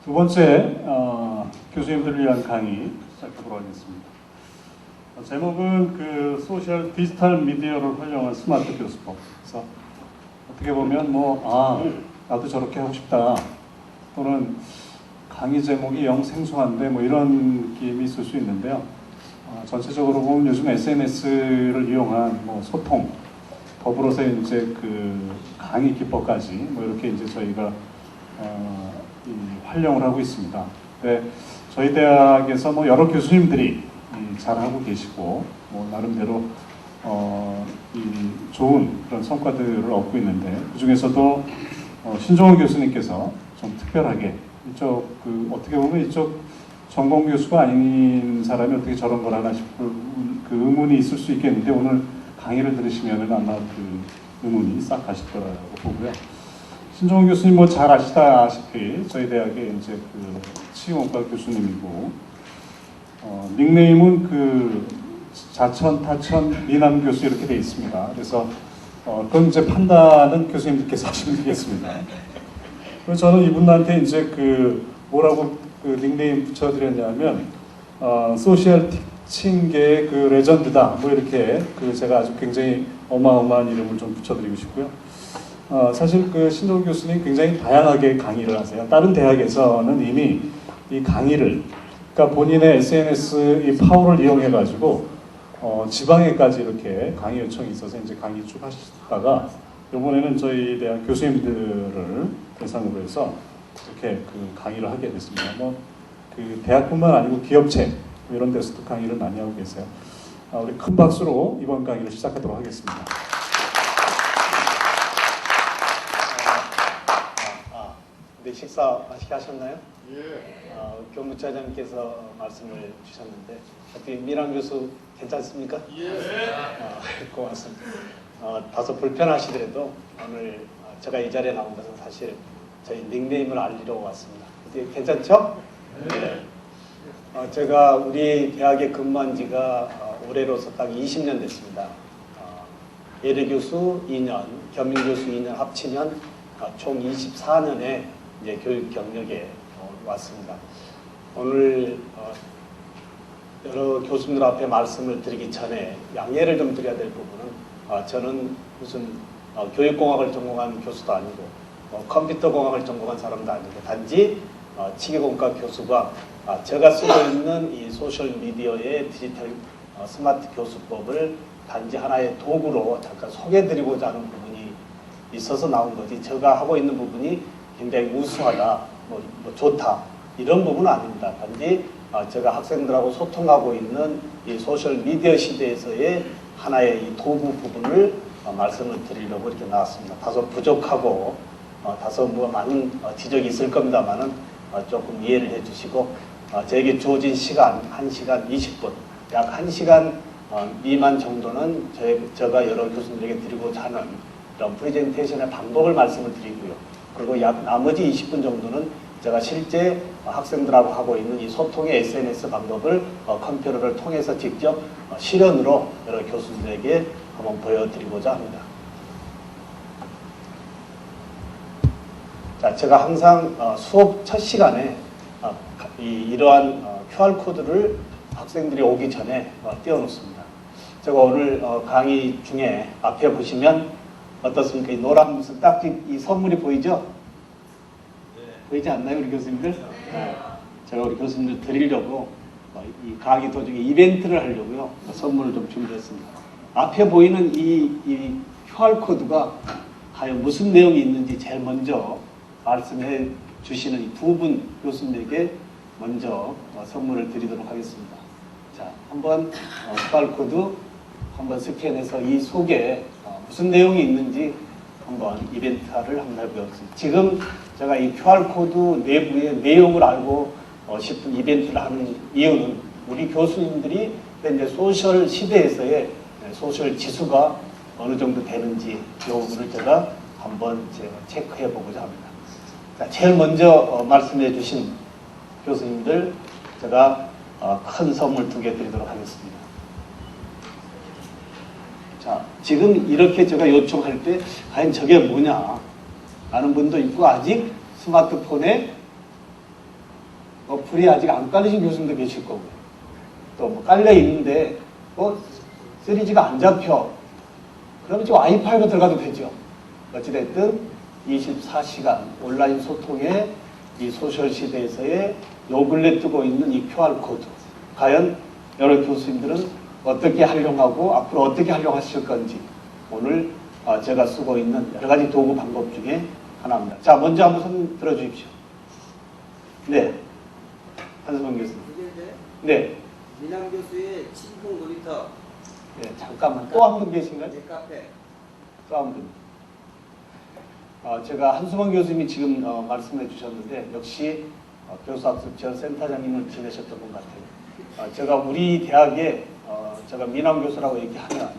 두 번째 교수님들을 위한 강의 시작하도록 하겠습니다. 제목은 그 소셜 디지털 미디어를 활용한 스마트 교수법. 그래서 어떻게 보면 나도 저렇게 하고 싶다, 또는 강의 제목이 영 생소한데 이런 느낌이 있을 수 있는데요. 전체적으로 보면 요즘 SNS를 이용한 소통, 더불어서 이제 그 강의 기법까지 이렇게 이제 저희가 활용을 하고 있습니다. 네, 저희 대학에서 여러 교수님들이 잘 하고 계시고 나름대로 좋은 그런 성과들을 얻고 있는데, 그 중에서도 신종원 교수님께서 좀 특별하게 어떻게 보면 이쪽 전공 교수가 아닌 사람이 어떻게 저런 걸 하나 싶을 그 의문이 있을 수 있겠는데, 오늘 강의를 들으시면 아마 그 의문이 싹 가실 거라고 보고요. 신종원 교수님 잘 아시다시피 저희 대학의 이제 그 치유원과 교수님이고, 닉네임은 그 자천, 타천, 미남 교수 이렇게 돼 있습니다. 그래서 그건 이제 판단은 교수님들께서 하시면 되겠습니다. 그래서 저는 이분한테 이제 뭐라고 닉네임 붙여드렸냐면 소셜 티칭계의 그 레전드다, 이렇게 제가 아주 굉장히 어마어마한 이름을 좀 붙여드리고 싶고요. 사실 신종원 교수님 굉장히 다양하게 강의를 하세요. 다른 대학에서는 이미 이 강의를, 그러니까 본인의 SNS 이 파워를 이용해가지고 지방에까지 이렇게 강의 요청이 있어서 이제 강의 쭉 하시다가, 이번에는 저희 대학 교수님들을 대상으로 해서 이렇게 강의를 하게 됐습니다. 그 대학뿐만 아니고 기업체 이런 데서도 강의를 많이 하고 계세요. 우리 큰 박수로 이번 강의를 시작하도록 하겠습니다. 네, 식사 맛있게 하셨나요? 예. 교무처장님께서 말씀을 주셨는데, 어떻게 미랑 교수 괜찮습니까? 예. 고맙습니다. 다소 불편하시더라도 오늘 제가 이 자리에 나온 것은 사실 저희 닉네임을 알리러 왔습니다. 괜찮죠? 네. 제가 우리 대학에 근무한 지가 올해로서 딱 20년 됐습니다. 예대 교수 2년, 겸임 교수 2년 합치면 총 24년의 이제 교육 경력에 왔습니다. 오늘 여러 교수님들 앞에 말씀을 드리기 전에 양해를 좀 드려야 될 부분은, 저는 무슨 교육공학을 전공한 교수도 아니고 컴퓨터공학을 전공한 사람도 아니고, 단지 치계공과 교수가 제가 쓰고 있는 이 소셜미디어의 디지털 스마트 교수법을 단지 하나의 도구로 잠깐 소개해드리고자 하는 부분이 있어서 나온 거지, 제가 하고 있는 부분이 굉장히 우수하다, 좋다, 이런 부분은 아닙니다. 단지 제가 학생들하고 소통하고 있는 이 소셜미디어 시대에서의 하나의 이 도구 부분을 말씀을 드리려고 이렇게 나왔습니다. 다소 부족하고 다소 많은 지적이 있을 겁니다만은 조금 이해를 해주시고, 저에게 주어진 시간 1시간 20분, 약 1시간 미만 정도는 제가 여러 교수님들에게 드리고자 하는 이런 프레젠테이션의 방법을 말씀을 드리고요. 그리고 약 나머지 20분 정도는 제가 실제 학생들하고 하고 있는 이 소통의 SNS 방법을 컴퓨터를 통해서 직접 실현으로 여러 교수들에게 한번 보여드리고자 합니다. 자, 제가 항상 수업 첫 시간에 이러한 QR코드를 학생들이 오기 전에 띄워놓습니다. 제가 오늘 강의 중에 앞에 보시면 어떻습니까? 이 노란 무슨 딱지 이 선물이 보이죠? 네. 보이지 않나요, 우리 교수님들? 네. 제가 우리 교수님들 드리려고 이 강의 도중에 이벤트를 하려고요, 선물을 좀 준비했습니다. 앞에 보이는 이 QR코드가 과연 무슨 내용이 있는지 제일 먼저 말씀해 주시는 이 두 분 교수님에게 먼저 선물을 드리도록 하겠습니다. 자, 한번 QR코드 한번 스캔해서 이 속에 무슨 내용이 있는지 한번 이벤트를 한번 해보겠습니다. 지금 제가 이 QR코드 내부의 내용을 알고 싶은 이벤트를 하는 이유는, 우리 교수님들이 이제 소셜 시대에서의 소셜 지수가 어느 정도 되는지 이 부분을 제가 한번 체크해 보고자 합니다. 자, 제일 먼저 말씀해 주신 교수님들 제가 큰 선물 2개 드리도록 하겠습니다. 자, 지금 이렇게 제가 요청할 때 과연 저게 뭐냐 하는 분도 있고, 아직 스마트폰에 불이 아직 안 깔리신 교수님도 계실 거고요. 또 뭐 깔려 있는데 3G가 안 잡혀. 그러면 지금 와이파이로 들어가도 되죠. 어찌됐든 24시간 온라인 소통의 이 소셜 시대에서의 요 근래 뜨고 있는 이 QR코드. 과연 여러 교수님들은 어떻게 활용하고 앞으로 어떻게 활용하실 건지 오늘 제가 쓰고 있는 여러 가지 도구 방법 중에 하나입니다. 자, 먼저 한번 손 들어주십시오. 네. 한수봉 교수님. 네. 민남 교수의 친풍 놀이터. 네, 잠깐만. 또 한 분 계신가요? 네, 카페. 또 한 분. 제가 한수봉 교수님이 지금 말씀해 주셨는데 역시 교수학습 지원 센터장님을 지내셨던 것 같아요. 제가 우리 대학에 제가 민남 교수라고 얘기하면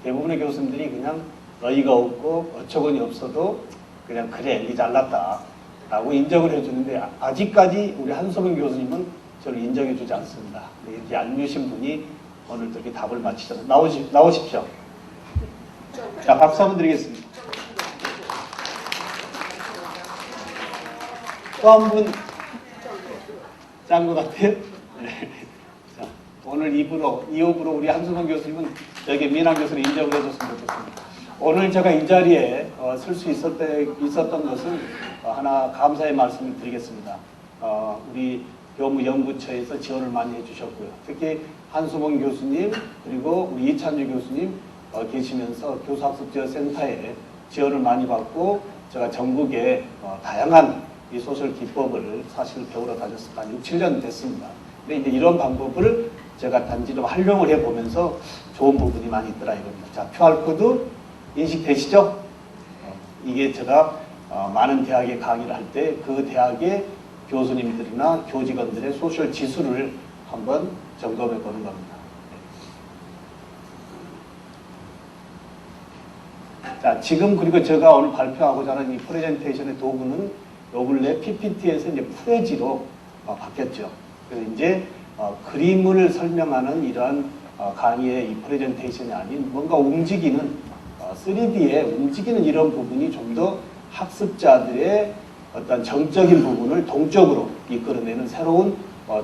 대부분의 교수님들이 그냥 어이가 없고 어처구니 없어도 그냥 그래 니 잘났다 라고 인정을 해주는데 아직까지 우리 한수봉 교수님은 저를 인정해 주지 않습니다. 이렇게 얄미우신 분이 오늘 이렇게 답을 마치셔서 나오십시오. 자, 박수 한번 드리겠습니다. 또 한 분 짠 것 같아요. 네. 자, 오늘 2호부로 우리 한수봉 교수님은 여기 민남 교수를 인정을 해줬으면 좋겠습니다. 오늘 제가 이 자리에 쓸 수 있었던 것은 하나 감사의 말씀을 드리겠습니다. 우리 교무연구처에서 지원을 많이 해주셨고요. 특히 한수봉 교수님 그리고 우리 이찬주 교수님 계시면서 교수학습지원센터에 지원을 많이 받고 제가 전국에 다양한 이 소셜 기법을 사실 배우러 다녔을 한 6, 7년 됐습니다. 근데 이제 이런 방법을 제가 단지 좀 활용을 해보면서 좋은 부분이 많이 있더라 이겁니다. 자, QR코드 인식되시죠? 이게 제가 많은 대학에 강의를 할 때 그 대학의 교수님들이나 교직원들의 소셜 지수를 한번 점검해 보는 겁니다. 자, 지금 그리고 제가 오늘 발표하고자 하는 이 프레젠테이션의 도구는 요 근래 PPT에서 이제 프레지로 바뀌었죠. 그래서 이제 그림을 설명하는 이러한 강의의 이 프레젠테이션이 아닌 뭔가 움직이는 3D에 움직이는 이런 부분이 좀 더 학습자들의 어떤 정적인 부분을 동적으로 이끌어내는 새로운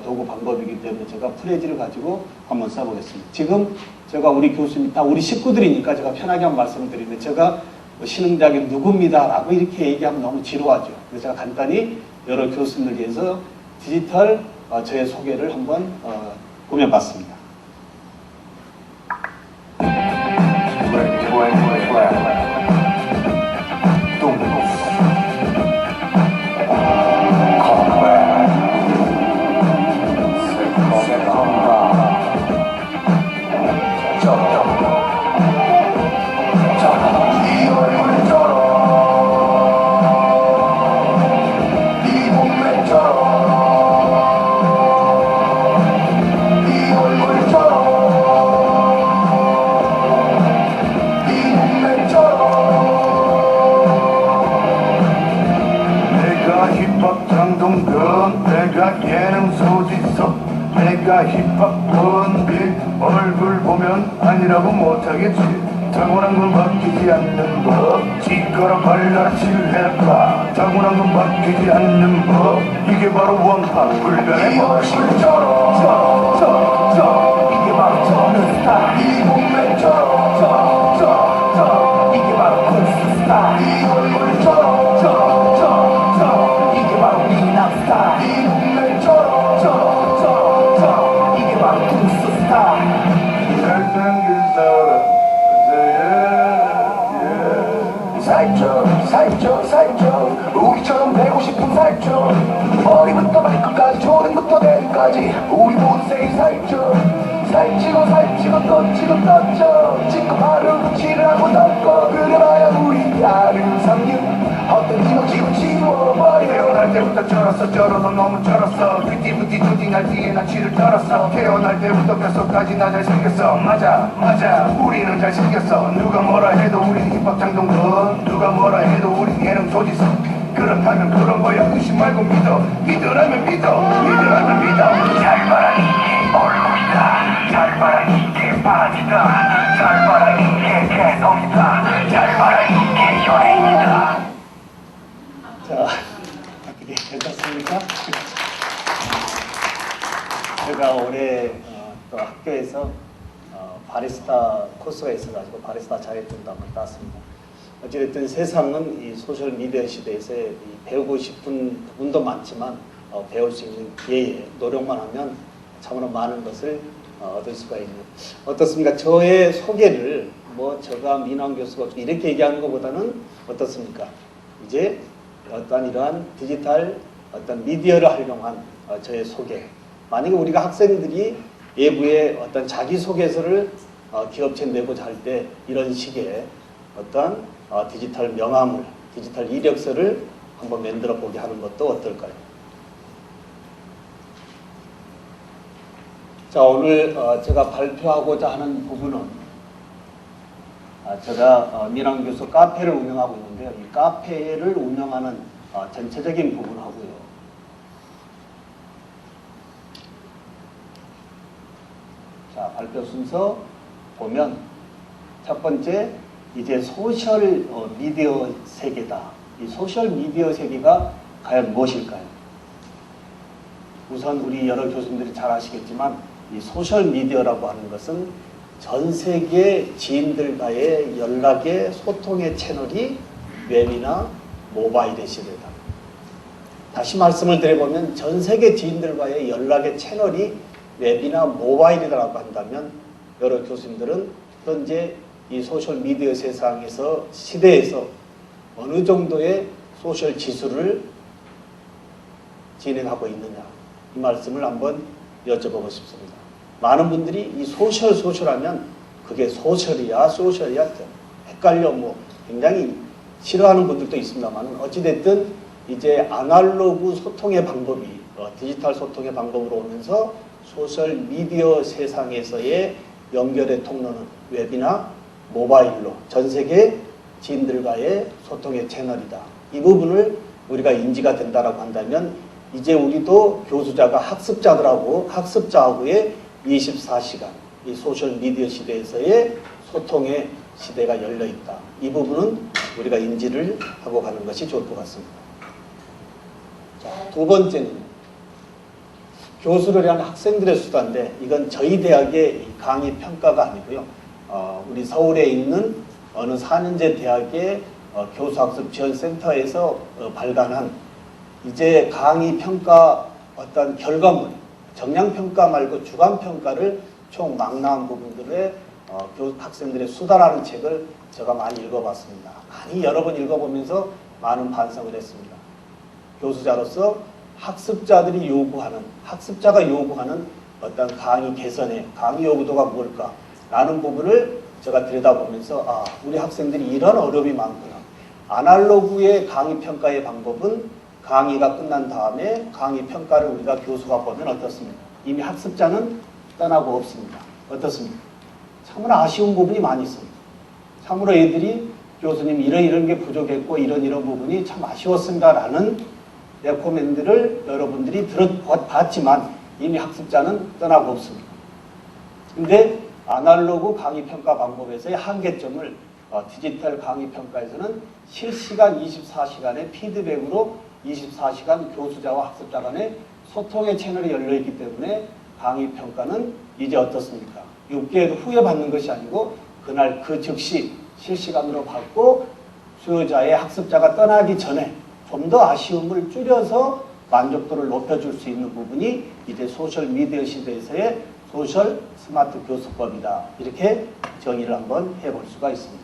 도구 방법이기 때문에 제가 프레지를 가지고 한번 써보겠습니다. 지금 제가 우리 교수님, 다 우리 식구들이니까 제가 편하게 한번 말씀을 드리는데 제가 신흥대학의 누구입니다 라고 이렇게 얘기하면 너무 지루하죠. 그래서 제가 간단히 여러 교수님들 위해서 디지털 저의 소개를 한번 꾸며봤습니다. 내가 힙합 원빈 얼굴 보면 아니라고 못하겠지. 타고난 건 바뀌지 않는 법. 지거라 발라라 칠해봐. 타고난 건 바뀌지 않는 법. 이게 바로 원팝 불가의 법. 이게 바로 저는 스타일. 이 몸매처럼 이게 바로 콘스 스타일. 이 얼굴처럼 이게 바로 미남 스타일. 이 몸매처럼 이게 바로 콘스 스타일. 잘생긴 사람 살쪄 우리처럼 되고 싶은 살쪄 머리부터 발끝까지 조림부터 대리까지 우리 모두 say 살쪄 살찌고 또 찌고 하루 칠을 하고 덮고 그래봐야 우리 하루 삼육 어떤 이거 기분 지워버려. 태어날 때부터 쩔었어 너무 쩔었어. 뷰티 조딩할 뒤에 난 치를 떨었어. 태어날 때부터 뼛속까지 나 잘생겼어. 맞아 우리는 잘생겼어. 누가 뭐라 해도 우린 힙합 장동건. 누가 뭐라 해도 우린 예능 조지성. 그렇다면 그런 거야 의심 말고 믿으라면 믿어. 잘 봐라 이게 얼굴이다. 잘 봐라 이게 바지다. 잘 봐라 이게 개성이다. 잘 봐라 이게 연예인이다. 자, 어떻게 괜찮습니까? 제가 올해 또 학교에서 바리스타 코스가 있어가지고 바리스타 자격증도 한번 땄습니다. 어찌됐든 세상은 이 소셜 미디어 시대에서 배우고 싶은 부분도 많지만 배울 수 있는 기회에 노력만 하면 참으로 많은 것을 얻을 수가 있는. 어떻습니까? 저의 소개를 제가 민환 교수가 이렇게 얘기하는 것보다는 어떻습니까? 이제 어떤 이러한 디지털 어떤 미디어를 활용한 저의 소개. 만약에 우리가 학생들이 외부에 어떤 자기소개서를 기업체에 내고자 할 때 이런 식의 어떤 디지털 명함을, 디지털 이력서를 한번 만들어 보게 하는 것도 어떨까요? 자, 오늘 제가 발표하고자 하는 부분은 제가 민환 교수 카페를 운영하고 있는데요. 이 카페를 운영하는 전체적인 부분하고요. 자, 발표 순서 보면 첫 번째 이제 소셜 미디어 세계다. 이 소셜 미디어 세계가 과연 무엇일까요? 우선 우리 여러 교수님들이 잘 아시겠지만 이 소셜 미디어라고 하는 것은 전 세계 지인들과의 연락의 소통의 채널이 웹이나 모바일의 시대다. 다시 말씀을 드려보면 전 세계 지인들과의 연락의 채널이 웹이나 모바일이라고 한다면 여러 교수님들은 현재 이 소셜 미디어 세상에서 시대에서 어느 정도의 소셜 지수를 진행하고 있느냐 이 말씀을 한번 여쭤보고 싶습니다. 많은 분들이 이 소셜하면 그게 소셜이야 헷갈려 굉장히 싫어하는 분들도 있습니다만 어찌됐든 이제 아날로그 소통의 방법이 디지털 소통의 방법으로 오면서 소셜 미디어 세상에서의 연결의 통로는 웹이나 모바일로 전 세계 지인들과의 소통의 채널이다. 이 부분을 우리가 인지가 된다라고 한다면 이제 우리도 교수자가 학습자하고의 24시간 이 소셜 미디어 시대에서의 소통의 시대가 열려 있다. 이 부분은 우리가 인지를 하고 가는 것이 좋을 것 같습니다. 자, 두 번째는 교수를 위한 학생들의 수단인데 이건 저희 대학의 강의 평가가 아니고요. 우리 서울에 있는 어느 4년제 대학의 교수학습지원센터에서 발간한 이제 강의 평가 어떤 결과물, 정량평가 말고 주관평가를 총 망라한 부분들의 학생들의 수다라는 책을 제가 많이 읽어봤습니다. 많이 여러 번 읽어보면서 많은 반성을 했습니다. 교수자로서 학습자가 요구하는 어떤 강의 개선의 강의 요구도가 뭘까? 라는 부분을 제가 들여다보면서 우리 학생들이 이런 어려움이 많구나. 아날로그의 강의 평가의 방법은 강의가 끝난 다음에 강의 평가를 우리가 교수가 보면 어떻습니까? 이미 학습자는 떠나고 없습니다. 어떻습니까? 참으로 아쉬운 부분이 많이 있습니다. 참으로 애들이 교수님 이런 게 부족했고 이런 부분이 참 아쉬웠습니다라는 레코멘드를 여러분들이 들어봤지만 이미 학습자는 떠나고 없습니다. 근데 아날로그 강의평가 방법에서의 한계점을 디지털 강의평가에서는 실시간 24시간의 피드백으로 24시간 교수자와 학습자 간의 소통의 채널이 열려있기 때문에 강의평가는 이제 어떻습니까? 6개월 후에 받는 것이 아니고 그날 그 즉시 실시간으로 받고 수요자의 학습자가 떠나기 전에 좀 더 아쉬움을 줄여서 만족도를 높여줄 수 있는 부분이 이제 소셜미디어 시대에서의 소셜 스마트 교수법이다. 이렇게 정의를 한번 해볼 수가 있습니다.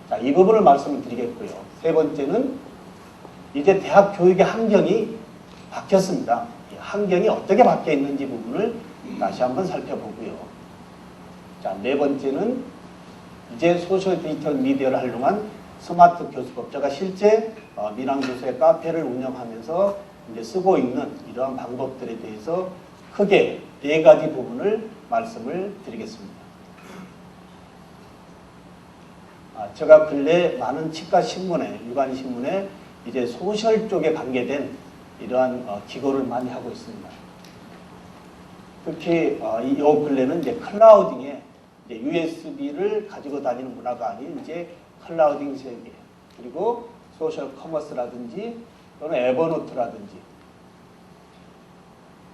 자, 이 부분을 말씀을 드리겠고요. 세 번째는 이제 대학 교육의 환경이 바뀌었습니다. 이 환경이 어떻게 바뀌어 있는지 부분을 다시 한번 살펴보고요. 자, 네 번째는 이제 소셜 디지털 미디어를 활용한 스마트 교수법. 제가 실제 민환 교수의 카페를 운영하면서 이제 쓰고 있는 이러한 방법들에 대해서 크게 네 가지 부분을 말씀을 드리겠습니다. 제가 근래 많은 치과 신문에, 유관 신문에 이제 소셜 쪽에 관계된 이러한 기고를 많이 하고 있습니다. 특히 이 근래는 이제 클라우딩에 이제 USB를 가지고 다니는 문화가 아닌 이제 클라우딩 세계, 그리고 소셜 커머스라든지 또는 에버노트라든지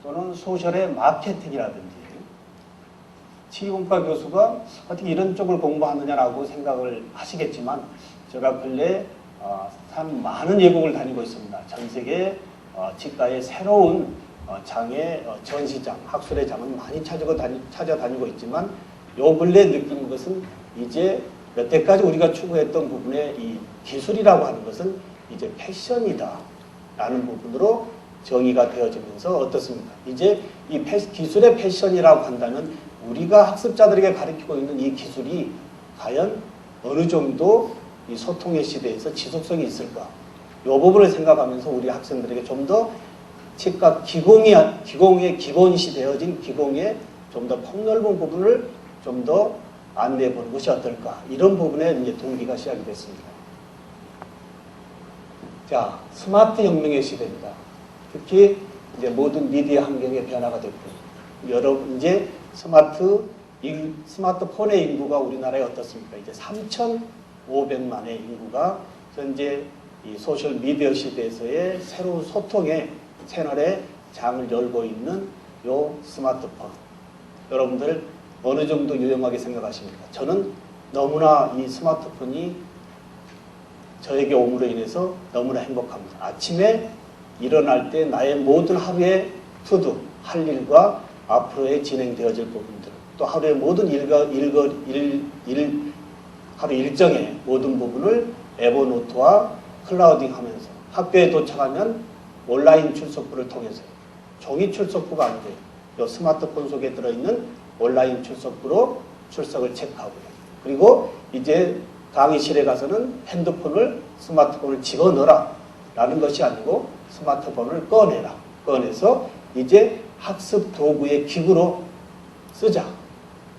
또는 소셜의 마케팅이라든지 치유공과 교수가 어떻게 이런 쪽을 공부하느냐라고 생각을 하시겠지만 제가 근래 참 많은 외국을 다니고 있습니다. 전 세계 치과의 새로운 장의 전시장, 학술의 장은 많이 찾아다니고 있지만 요 근래 느낀 것은 이제 여태까지 우리가 추구했던 부분의 이 기술이라고 하는 것은 이제 패션이다 라는 부분으로 정의가 되어지면서 어떻습니까? 이제 이 기술의 패션이라고 한다면 우리가 학습자들에게 가르치고 있는 이 기술이 과연 어느 정도 이 소통의 시대에서 지속성이 있을까? 이 부분을 생각하면서 우리 학생들에게 좀 더 치과 기공의 기본시 되어진 기공의 좀 더 폭넓은 부분을 좀 더 안내해 보는 것이 어떨까? 이런 부분에 이제 동기가 시작이 됐습니다. 자, 스마트 혁명의 시대입니다. 특히 이제 모든 미디어 환경의 변화가 됐고, 여러분 이제 스마트폰의 인구가 우리나라에 어떻습니까? 이제 3,500만의 인구가 현재 이 소셜 미디어 시대에서의 새로운 소통의 채널에 장을 열고 있는 요 스마트폰. 여러분들 어느 정도 유용하게 생각하십니까? 저는 너무나 이 스마트폰이 저에게 옴으로 인해서 너무나 행복합니다. 아침에 일어날 때 나의 모든 하루의 투두, 할 일과 앞으로의 진행되어질 부분들, 또 하루의 모든 하루 일정의 모든 부분을 에버노트와 클라우딩하면서 학교에 도착하면 온라인 출석부를 통해서 종이 출석부가 안 돼요. 이 스마트폰 속에 들어있는 온라인 출석부로 출석을 체크하고요. 그리고 이제 강의실에 가서는 스마트폰을 집어넣어라 라는 것이 아니고 스마트폰을 꺼내서 이제 학습 도구의 기구로 쓰자.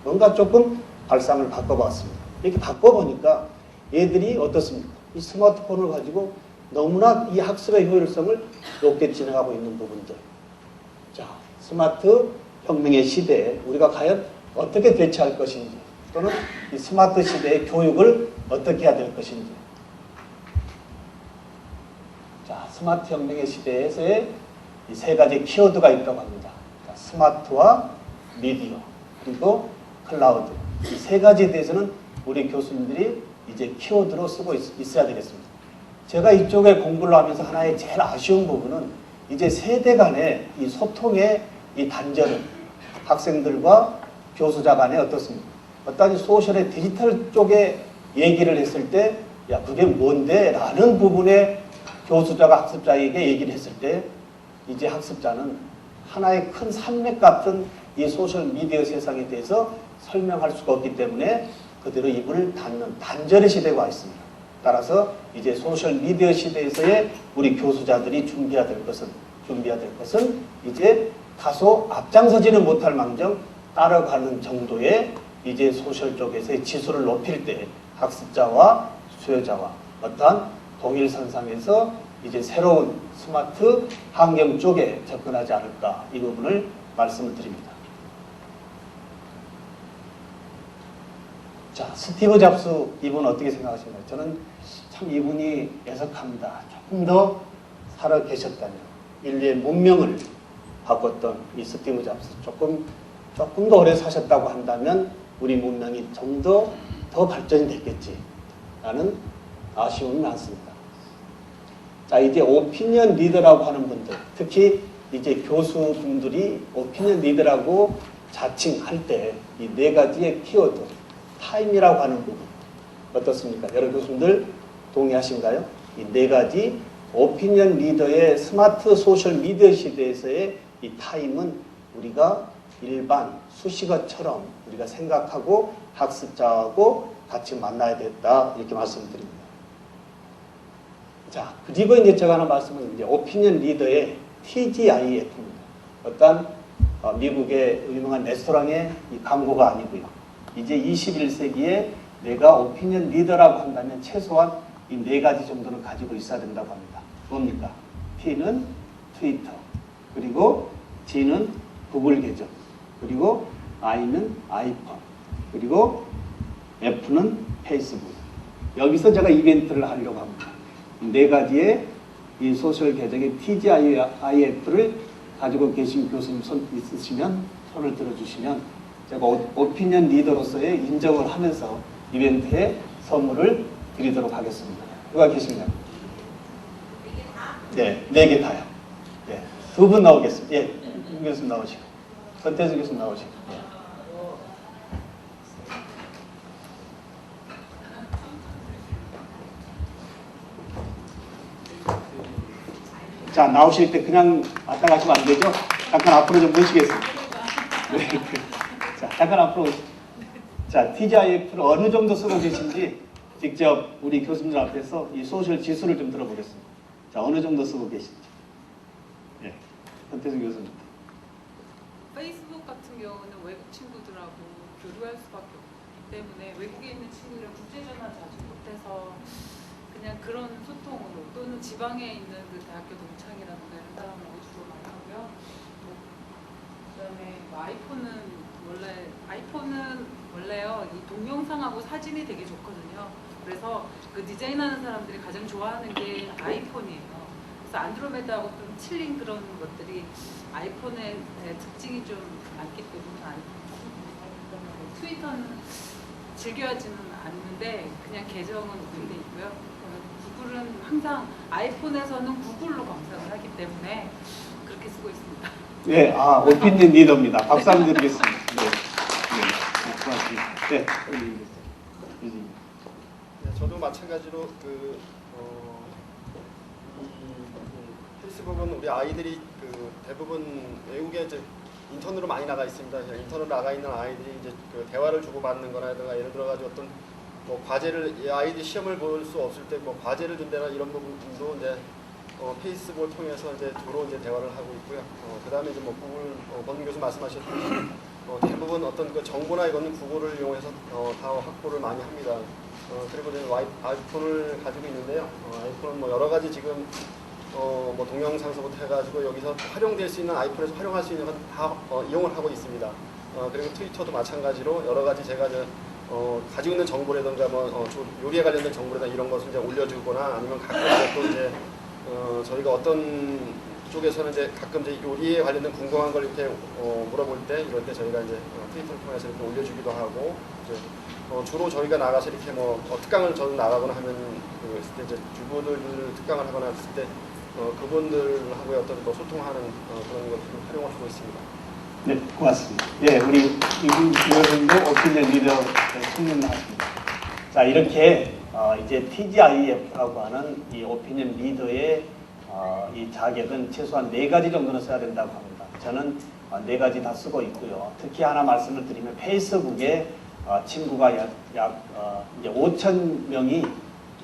뭔가 조금 발상을 바꿔봤습니다. 이렇게 바꿔보니까 얘들이 어떻습니까? 이 스마트폰을 가지고 너무나 이 학습의 효율성을 높게 진행하고 있는 부분들. 자, 스마트 혁명의 시대에 우리가 과연 어떻게 대처할 것인지, 또는 이 스마트 시대의 교육을 어떻게 해야 될 것인지. 자, 스마트 혁명의 시대에서의 이 세 가지 키워드가 있다고 합니다. 자, 스마트와 미디어, 그리고 클라우드. 이 세 가지에 대해서는 우리 교수님들이 이제 키워드로 쓰고 있어야 되겠습니다. 제가 이쪽에 공부를 하면서 하나의 제일 아쉬운 부분은 이제 세대 간의 이 소통의 이 단절은 학생들과 교수자 간에 어떻습니까? 어떤 소셜의 디지털 쪽에 얘기를 했을 때, 야, 그게 뭔데? 라는 부분에 교수자가 학습자에게 얘기를 했을 때, 이제 학습자는 하나의 큰 산맥 같은 이 소셜 미디어 세상에 대해서 설명할 수가 없기 때문에 그대로 입을 닫는 단절의 시대가 와 있습니다. 따라서 이제 소셜 미디어 시대에서의 우리 교수자들이 준비해야 될 것은 이제 다소 앞장서지는 못할 망정 따라가는 정도의 이제 소셜 쪽에서의 지수를 높일 때 학습자와 수요자와 어떠한 동일선상에서 이제 새로운 스마트 환경 쪽에 접근하지 않을까, 이 부분을 말씀을 드립니다. 자, 스티브 잡스 이분 어떻게 생각하십니까? 저는 참 이분이 애석합니다. 조금 더 살아 계셨다면, 인류의 문명을 바꿨던 이 스티브 잡스, 조금 더 오래 사셨다고 한다면 우리 문명이 좀 더 발전이 됐겠지 라는 아쉬움이 많습니다. 자, 이제 오피니언 리더라고 하는 분들, 특히 이제 교수분들이 오피니언 리더라고 자칭할 때 이 네 가지의 키워드, 타임이라고 하는 부분 어떻습니까? 여러 교수님들 동의하신가요? 이 네 가지 오피니언 리더의 스마트 소셜 미디어 시대에서의 이 타임은 우리가 일반 수식어처럼 우리가 생각하고 학습자하고 같이 만나야 됐다, 이렇게 말씀드립니다. 자, 그리고 이제 제가 하나 말씀은 이제 오피니언 리더의 TGIF입니다. 어떤 미국의 유명한 레스토랑의 이 광고가 아니고요. 이제 21세기에 내가 오피니언 리더라고 한다면 최소한 이 네 가지 정도는 가지고 있어야 된다고 합니다. 뭡니까? T는 트위터, 그리고 G는 구글 계정, 그리고 I는 아이폰, 그리고 F는 페이스북. 여기서 제가 이벤트를 하려고 합니다. 네 가지의 이 소셜 계정의 TGIF를 가지고 계신 교수님 손 있으시면 손을 들어주시면 제가 오피니언 리더로서의 인정을 하면서 이벤트에 선물을 드리도록 하겠습니다. 누가 계시나요? 네, 4개 다요. 네, 2분 나오겠습니다. 예, 윤 교수님 나오시고, 선태수 교수님 나오시고. 예. 자, 나오실 때 그냥 왔다 가시면 안 되죠? 잠깐 앞으로 좀 모시겠습니다. 네. 자, 잠깐 앞으로 오시죠. 자, TGIF를 어느 정도 쓰고 계신지 직접 우리 교수님들 앞에서 이 소셜 지수를 좀 들어보겠습니다. 자, 어느 정도 쓰고 계신지. 예, 선태수 교수님. 페이스북 같은 경우는 외국 친구들하고 교류할 수밖에 없기 때문에 외국에 있는 친구들이랑 국제전화 자주 못해서 그냥 그런 소통으로 또는 지방에 있는 그 대학교 동창이라든가 이런 사람하고 주로 만나고요. 그다음에 뭐 아이폰은 원래요 이 동영상하고 사진이 되게 좋거든요. 그래서 그 디자인하는 사람들이 가장 좋아하는 게 아이폰이에요. 그래서 안드로메다하고 좀 칠린 그런 것들이 아이폰의 특징이 좀 많기 때문에 아이폰. 트위터는 즐겨하지는 않는데 그냥 계정은 오픈돼 있고요. 구글은 항상 아이폰에서는 구글로 검색을 하기 때문에 그렇게 쓰고 있습니다. 네, 아, 오피니언 리더입니다. 박수 한번 드리겠습니다. 네, 네, 고맙습니다. 네, 네, 저도 마찬가지로 페이스북은 우리 아이들이 대부분 외국에 이제 인턴으로 많이 나가 있습니다. 인턴으로 나가 있는 아이들이 이제 대화를 주고받는거나 예를 들어가지고 어떤 뭐 과제를 아이들이 시험을 볼 수 없을 때 뭐 과제를 준다나 이런 부분도 이제 페이스북을 통해서 이제 주로 이제 대화를 하고 있고요. 그다음에 이제 뭐 구글 권 교수 말씀하셨듯이 대부분 어떤 그 정보나 이거는 구글을 이용해서 다 확보를 많이 합니다. 그리고 이제 아이폰을 가지고 있는데요. 아이폰은 뭐 여러 가지 지금 뭐 동영상서부터 해가지고 여기서 활용될 수 있는 아이폰에서 활용할 수 있는 건 다 이용을 하고 있습니다. 그리고 트위터도 마찬가지로 여러 가지 제가 가지고 있는 정보라든가 요리에 관련된 정보라든가 이런 것을 이제 올려주거나 아니면 가끔 또 이제 저희가 어떤 쪽에서는 이제 가끔 이제 요리에 관련된 궁금한 걸 이렇게 물어볼 때 이럴 때 저희가 이제 트위터를 통해서 이렇게 올려주기도 하고 이제 주로 저희가 나가서 이렇게 특강을 저는 나가거나 하면 그랬을 때 이제 주부들 특강을 하거나 했을 때 그분들하고 어떤 소통하는 그런 것들을 활용을 하고 있습니다. 네, 고맙습니다. 예, 우리 이분 교수님도 오피니언 리더 승인 나왔습니다. 자, 이렇게 이제 TGIF라고 하는 이 오피니언 리더의 이 자격은 최소한 4가지 정도는 써야 된다고 합니다. 저는 4가지 다 쓰고 있고요. 특히 하나 말씀을 드리면 페이스북에 친구가 이제 5천 명이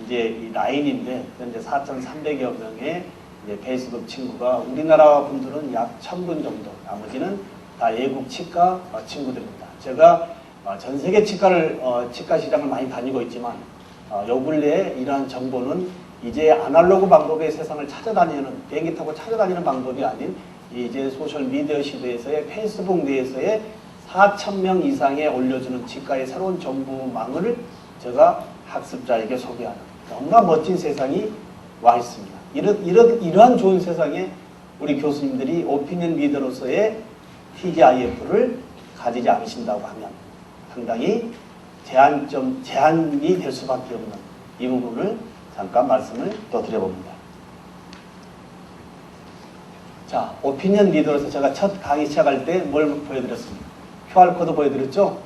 이제 이 라인인데 현재 4,300여 명의 이제 페이스북 친구가 우리나라 분들은 약 1,000분 정도, 나머지는 다 외국 치과 친구들입니다. 제가 전 세계 치과 시장을 많이 다니고 있지만 요 근래에 이러한 정보는 이제 아날로그 방법의 세상을 찾아다니는, 비행기 타고 찾아다니는 방법이 아닌 이제 소셜 미디어 시대에서의 페이스북 내에서의 4,000명 이상에 올려주는 치과의 새로운 정보망을 제가 학습자에게 소개하는 너무나 멋진 세상이 와 있습니다. 이러한 좋은 세상에 우리 교수님들이 오피니언 리더로서의 TGIF를 가지지 않으신다고 하면 상당히 제한이 될 수밖에 없는 이 부분을 잠깐 말씀을 또 드려봅니다. 자, 오피니언 리더로서 제가 첫 강의 시작할 때 뭘 보여드렸습니까? QR코드 보여드렸죠?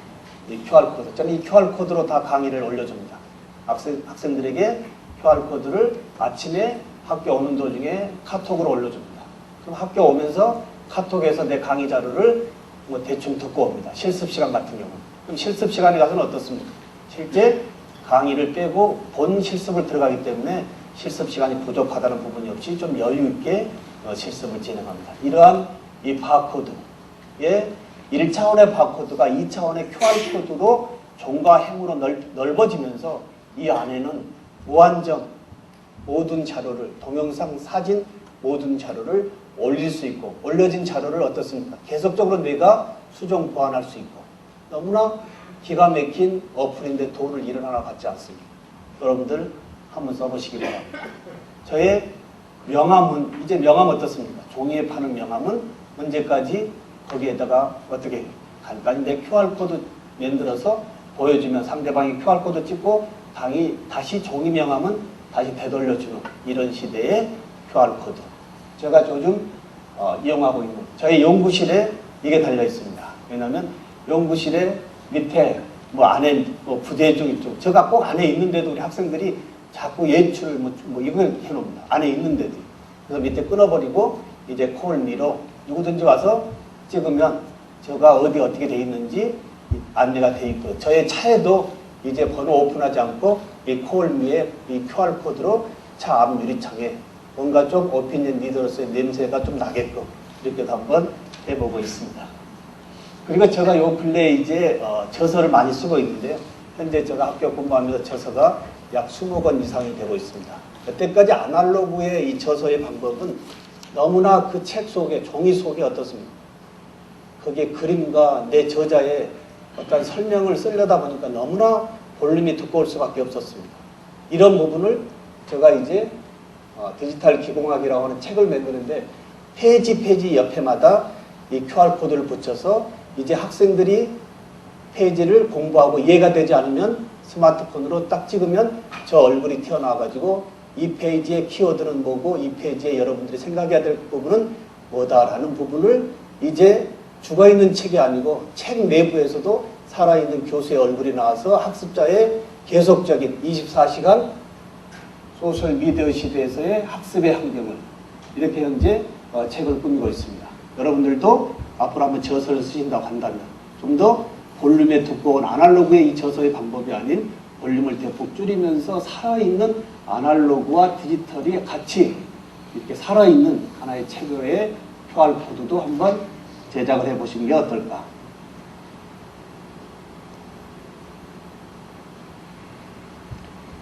이 QR코드. 저는 이 QR코드로 다 강의를 올려줍니다. 학생들에게 QR코드를 아침에 학교 오는 도중에 카톡으로 올려줍니다. 그럼 학교 오면서 카톡에서 내 강의 자료를 뭐 대충 듣고 옵니다. 실습 시간 같은 경우는. 그럼 실습 시간에 가서는 어떻습니까? 실제 강의를 빼고 본 실습을 들어가기 때문에 실습 시간이 부족하다는 부분이 없이 좀 여유 있게 실습을 진행합니다. 이러한 이 바코드의 1차원의 바코드가 2차원의 QR코드로 종과 행으로 넓어지면서 이 안에는 무한정 모든 자료를, 동영상, 사진 모든 자료를 올릴 수 있고, 올려진 자료를 어떻습니까? 계속적으로 뇌가 수정 보완할 수 있고, 너무나 기가 막힌 어플인데 돈을 잃은 하나 같지 않습니다. 여러분들 한번 써보시기 바랍니다. 저의 명함은, 이제 명함 어떻습니까? 종이에 파는 명함은 문제까지 거기에다가 어떻게 간단히 내 QR코드 만들어서 보여주면 상대방이 QR코드 찍고 당이 다시 종이 명함은 다시 되돌려주는 이런 시대의 QR코드. 제가 요즘 이용하고 있는 저희 연구실에 이게 달려 있습니다. 왜냐하면 연구실에 밑에 뭐 안에 뭐 부재 중 있죠. 제가 꼭 안에 있는데도 우리 학생들이 자꾸 예출 뭐 이거 해놓습니다. 안에 있는데도. 그래서 밑에 끊어버리고 이제 콜미로 누구든지 와서 찍으면 제가 어디 어떻게 돼 있는지 안내가 돼 있고 저의 차에도 이제 번호 오픈하지 않고 이 콜미의 이 QR코드로 차 앞 유리창에 뭔가 좀 오피니언 리더로서의 냄새가 좀 나게끔 이렇게도 한번 해보고 있습니다. 그리고 제가 요 근래에 이제 저서를 많이 쓰고 있는데요. 현재 제가 학교 공부하면서 저서가 약 20권 이상이 되고 있습니다. 여태까지 아날로그의 이 저서의 방법은 너무나 그 책 속에, 종이 속에 어떻습니까? 거기에 그림과 내 저자의 어떤 설명을 쓰려다 보니까 너무나 볼륨이 두꺼울 수밖에 없었습니다. 이런 부분을 제가 이제 디지털 기공학이라고 하는 책을 만드는데 페이지 옆에마다 이 QR코드를 붙여서 이제 학생들이 페이지를 공부하고 이해가 되지 않으면 스마트폰으로 딱 찍으면 저 얼굴이 튀어나와가지고 이 페이지의 키워드는 뭐고 이 페이지에 여러분들이 생각해야 될 부분은 뭐다라는 부분을 이제 죽어있는 책이 아니고 책 내부에서도 살아있는 교수의 얼굴이 나와서 학습자의 계속적인 24시간 소셜미디어 시대에서의 학습의 환경을 이렇게 현재 책을 꾸미고 있습니다. 여러분들도 앞으로 한번 저서를 쓰신다고 한다면 좀 더 볼륨의 두꺼운 아날로그의 이 저서의 방법이 아닌 볼륨을 대폭 줄이면서 살아있는 아날로그와 디지털이 같이 이렇게 살아있는 하나의 책의 QR코드도 한번 제작을 해보시는 게 어떨까.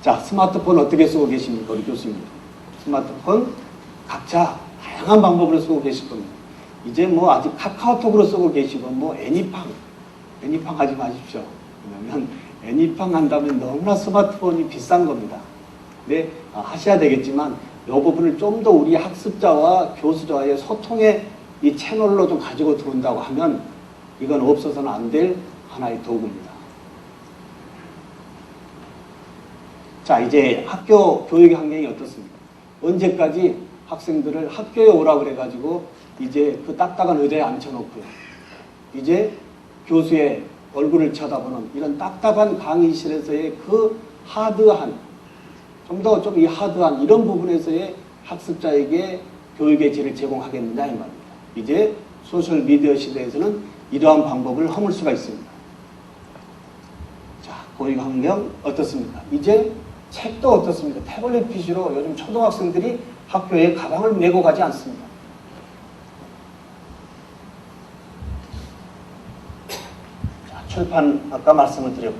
자, 스마트폰 어떻게 쓰고 계십니까? 우리 교수님. 스마트폰 각자 다양한 방법으로 쓰고 계실 겁니다. 이제 뭐 아직 카카오톡으로 쓰고 계시고 뭐 애니팡 하지 마십시오. 왜냐면 애니팡 한다면 너무나 스마트폰이 비싼 겁니다. 근데 하셔야 되겠지만 이 부분을 좀 더 우리 학습자와 교수자와의 소통의 이 채널로 좀 가지고 들어온다고 하면 이건 없어서는 안 될 하나의 도구입니다. 자, 이제 학교 교육 환경이 어떻습니까? 언제까지 학생들을 학교에 오라 그래가지고 이제 그 딱딱한 의자에 앉혀놓고요. 이제 교수의 얼굴을 쳐다보는 이런 딱딱한 강의실에서의 그 하드한, 좀 더 좀 이 하드한 이런 부분에서의 학습자에게 교육의 질을 제공하겠느냐 이 말입니다. 이제 소셜미디어 시대에서는 이러한 방법을 허물 수가 있습니다. 자, 교육 환경 어떻습니까? 이제 책도 어떻습니까? 태블릿 PC로 요즘 초등학생들이 학교에 가방을 메고 가지 않습니다. 자, 출판 아까 말씀을 드렸고,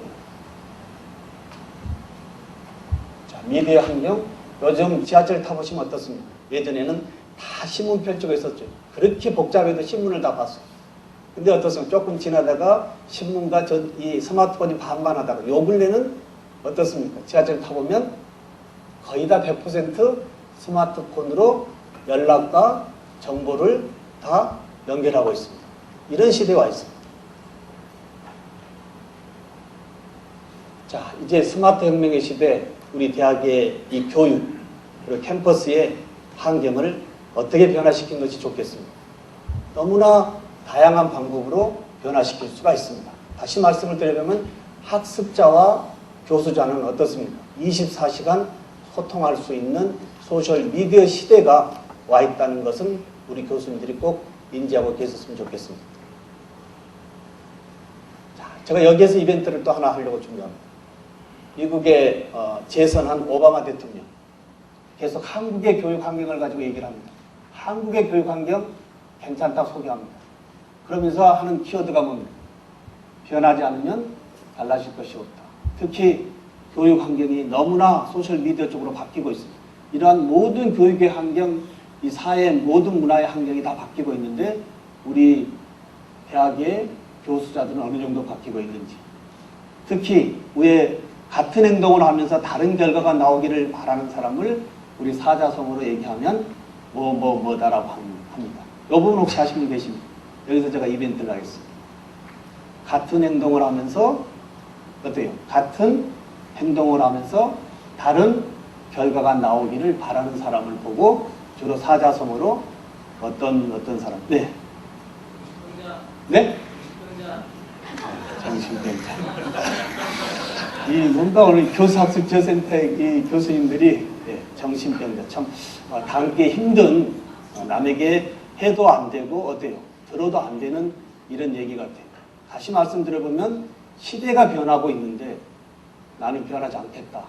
자, 미디어 환경 요즘 지하철 타보시면 어떻습니까? 예전에는 다 신문 펼치고 있었죠. 그렇게 복잡해도 신문을 다 봤어요. 근데 어떻습니까? 조금 지나다가 신문과 이 스마트폰이 반반하다가 요 근래는 어떻습니까? 지하철 타보면 거의 다 100% 스마트폰으로 연락과 정보를 다 연결하고 있습니다. 이런 시대에 와 있습니다. 자, 이제 스마트 혁명의 시대, 우리 대학의 이 교육, 그리고 캠퍼스의 환경을 어떻게 변화시킨 것이 좋겠습니까? 너무나 다양한 방법으로 변화시킬 수가 있습니다. 다시 말씀을 드리면 학습자와 교수자는 어떻습니까? 24시간 소통할 수 있는 소셜미디어 시대가 와 있다는 것은 우리 교수님들이 꼭 인지하고 계셨으면 좋겠습니다. 자, 제가 여기에서 이벤트를 또 하나 하려고 준비합니다. 미국의 재선한 오바마 대통령 계속 한국의 교육 환경을 가지고 얘기를 합니다. 한국의 교육 환경 괜찮다고 소개합니다. 그러면서 하는 키워드가 뭡니까? 변하지 않으면 달라질 것이 없다. 특히 교육 환경이 너무나 소셜미디어 쪽으로 바뀌고 있습니다. 이러한 모든 교육의 환경, 이 사회의 모든 문화의 환경이 다 바뀌고 있는데 우리 대학의 교수자들은 어느 정도 바뀌고 있는지, 특히 왜 같은 행동을 하면서 다른 결과가 나오기를 바라는 사람을 우리 사자성어로 얘기하면 뭐다라고 합니다. 부분 혹시 하신 분 계십니까? 여기서 제가 이벤트를 하겠습니다. 같은 행동을 하면서 어때요? 같은 행동을 하면서 다른 결과가 나오기를 바라는 사람을 보고 주로 사자성어로 어떤 사람? 네. 네? 정신병자. 이 뭔가 오늘 교수학습지원센터의 이 교수님들이 정신병자 참 담기 힘든 남에게 해도 안 되고 어때요? 들어도 안 되는 이런 얘기 같아요. 다시 말씀드려보면 시대가 변하고 있는데 나는 변하지 않겠다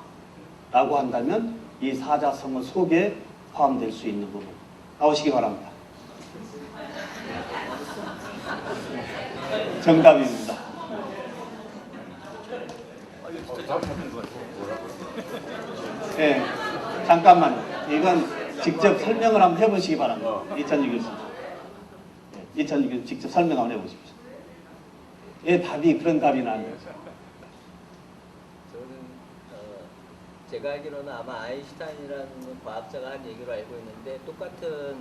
라고 한다면 이 사자성어 속에 포함될 수 있는 부분 나오시기 바랍니다. 정답입니다. 네, 잠깐만요. 이건 직접 설명을 한번 해보시기 바랍니다. 이찬주 교수. 이찬주 교수 직접 설명 한번 해보십시오. 예, 답이 그런 답이 나네요. 저는 제가 알기로는 아마 아인슈타인이라는 과학자가 한 얘기로 알고 있는데 똑같은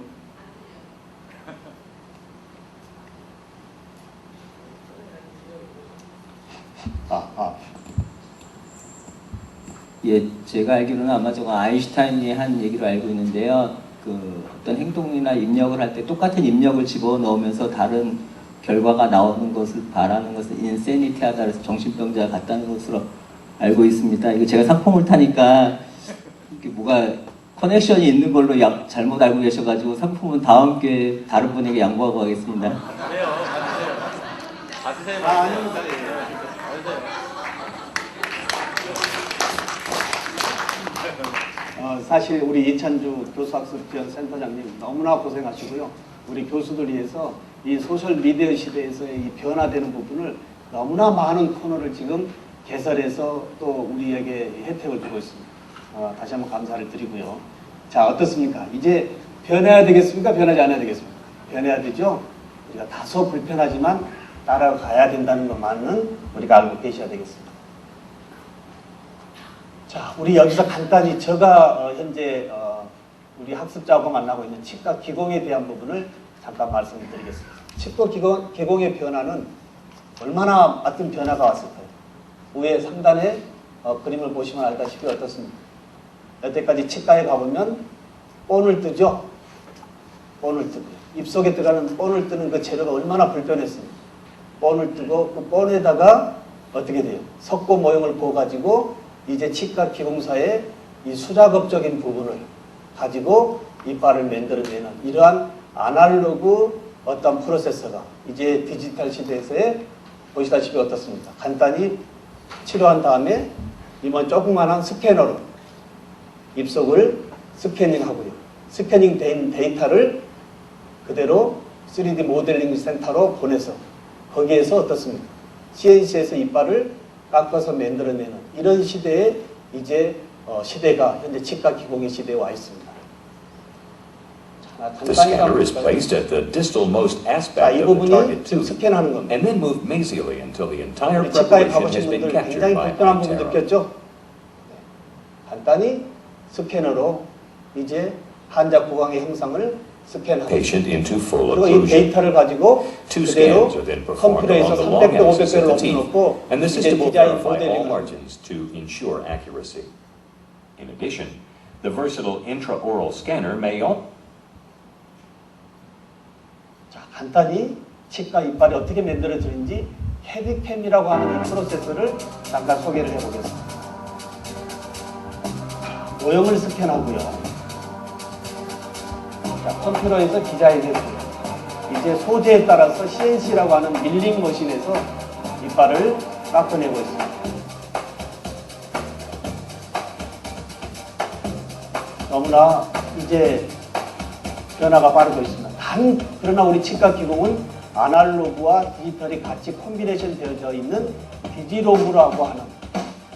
예, 제가 알기로는 아마 저거 아인슈타인이 한 얘기로 알고 있는데요. 그 어떤 행동이나 입력을 할 때 똑같은 입력을 집어넣으면서 다른 결과가 나오는 것을 바라는 것은 인세니티하다 그래서 정신병자 같다는 것으로 알고 있습니다. 이거 제가 상품을 타니까 이게 뭐가 커넥션이 있는 걸로 잘못 알고 계셔가지고 상품은 다음 기회에 다른 분에게 양보하고 가겠습니다. 아닙니다. 사실 우리 이찬주 교수학습지원센터장님 너무나 고생하시고요. 우리 교수들 위해서 이 소셜미디어 시대에서의 이 변화되는 부분을 너무나 많은 코너를 지금 개설해서 또 우리에게 혜택을 주고 있습니다. 다시 한번 감사를 드리고요. 자, 어떻습니까? 이제 변해야 되겠습니까? 변하지 않아야 되겠습니까? 변해야 되죠? 우리가 다소 불편하지만 따라가야 된다는 것만은 우리가 알고 계셔야 되겠습니다. 자, 우리 여기서 간단히 제가 현재 우리 학습자하고 만나고 있는 치과 기공에 대한 부분을 잠깐 말씀을 드리겠습니다. 치과 기공의 변화는 얼마나 어떤 변화가 왔을까요? 위에 상단에 그림을 보시면 알다시피 어떻습니까? 여태까지 치과에 가보면 본을 뜨죠? 본을 뜨고 입속에 들어가는 본을 뜨는 그 재료가 얼마나 불편했습니까? 본을 뜨고 그 본에다가 어떻게 돼요? 석고 모형을 부어가지고 이제 치과 기공사의 이 수작업적인 부분을 가지고 이빨을 만들어내는 이러한 아날로그 어떤 프로세서가 이제 디지털 시대에서의 보시다시피 어떻습니까? 간단히 치료한 다음에 이번 조그만한 스캐너로 입속을 스캐닝하고요. 스캐닝된 데이터를 그대로 3D 모델링 센터로 보내서 거기에서 어떻습니까? CNC에서 이빨을 깎아서 만들어내는 이런 시대에 이제 시대가 현재 치과 기공의 시대에 와 있습니다. The scanner is placed at the distalmost aspect 이 of the 부분이 target 지금 tube 스캔하는 겁니다. and then moved mesially until the entire 우리 치과에 preparation 가보신 has been 분들 captured 굉장히 by 불편한 부분 iTero. 느꼈죠? 간단히 스캐너로 이제 환자 구강의 형상을 스캔하고 Patient into full 그리고 이 occlusion. 데이터를 가지고 Two 그대로 scans are then performed 컴퓨터에서 along the long 300도, axis 500도를 of the teeth, 높여놓고 and the 이제 system will 디자인 verify all 모델링을 margins to ensure accuracy. In addition, the versatile intraoral scanner may also 자, 간단히 치과 이빨이 어떻게 만들어지는지 헤드캠이라고 하는 이 프로세서를 잠깐 소개를 해보겠습니다. 모형을 스캔하고요. 자, 컴퓨터에서 디자인했고요. 이제 소재에 따라서 CNC라고 하는 밀링 머신에서 이빨을 깎아내고 있습니다. 너무나 이제 변화가 빠르고 있습니다. 그러나 우리 치과 기공은 아날로그와 디지털이 같이 콤비네이션 되어져 있는 디지로그라고 하는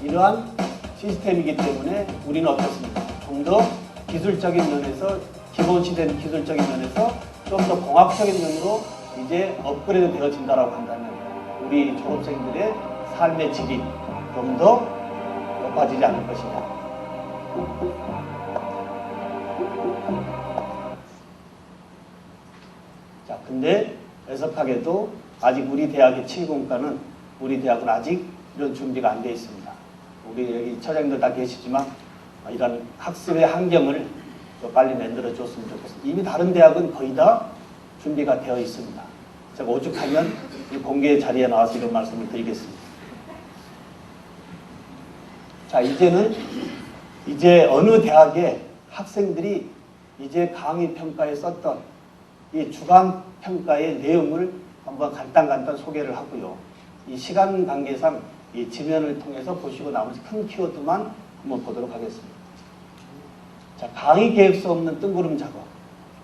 이러한 시스템이기 때문에 우리는 어떻습니까? 좀 더 기술적인 면에서 기본시된 기술적인 면에서 좀 더 공학적인 면으로 이제 업그레이드 되어진다라고 한다면 우리 졸업생들의 삶의 질이 좀 더 높아지지 않을 것이냐. 근데 애석하게도 아직 우리 대학의 치공과는 우리 대학은 아직 이런 준비가 안 돼 있습니다. 우리 여기 처장님들 다 계시지만 이런 학습의 환경을 더 빨리 만들어 줬으면 좋겠습니다. 이미 다른 대학은 거의 다 준비가 되어 있습니다. 제가 오죽하면 이 공개 자리에 나와서 이런 말씀을 드리겠습니다. 자, 이제 어느 대학의 학생들이 이제 강의 평가에 썼던 이 주간 평가의 내용을 한번 간단 소개를 하고요. 이 시간 관계상 이 지면을 통해서 보시고 나머지 큰 키워드만 한번 보도록 하겠습니다. 자, 강의 계획서 없는 뜬구름 작업.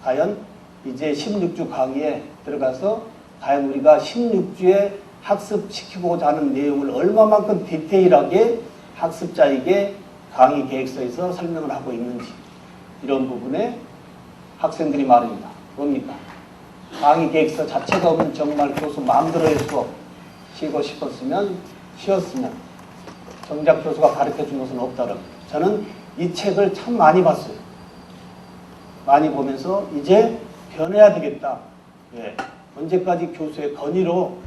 과연 이제 16주 강의에 들어가서 과연 우리가 16주에 학습시키고자 하는 내용을 얼마만큼 디테일하게 학습자에게 강의 계획서에서 설명을 하고 있는지, 이런 부분에 학생들이 말합니다. 뭡니까? 강의 계획서 자체가 없는 정말 교수 마음대로의 수업, 쉬고 싶었으면 쉬었으면 정작 교수가 가르쳐준 것은 없다는, 저는 이 책을 참 많이 봤어요. 많이 보면서 이제 변해야 되겠다. 예. 언제까지 교수의 건의로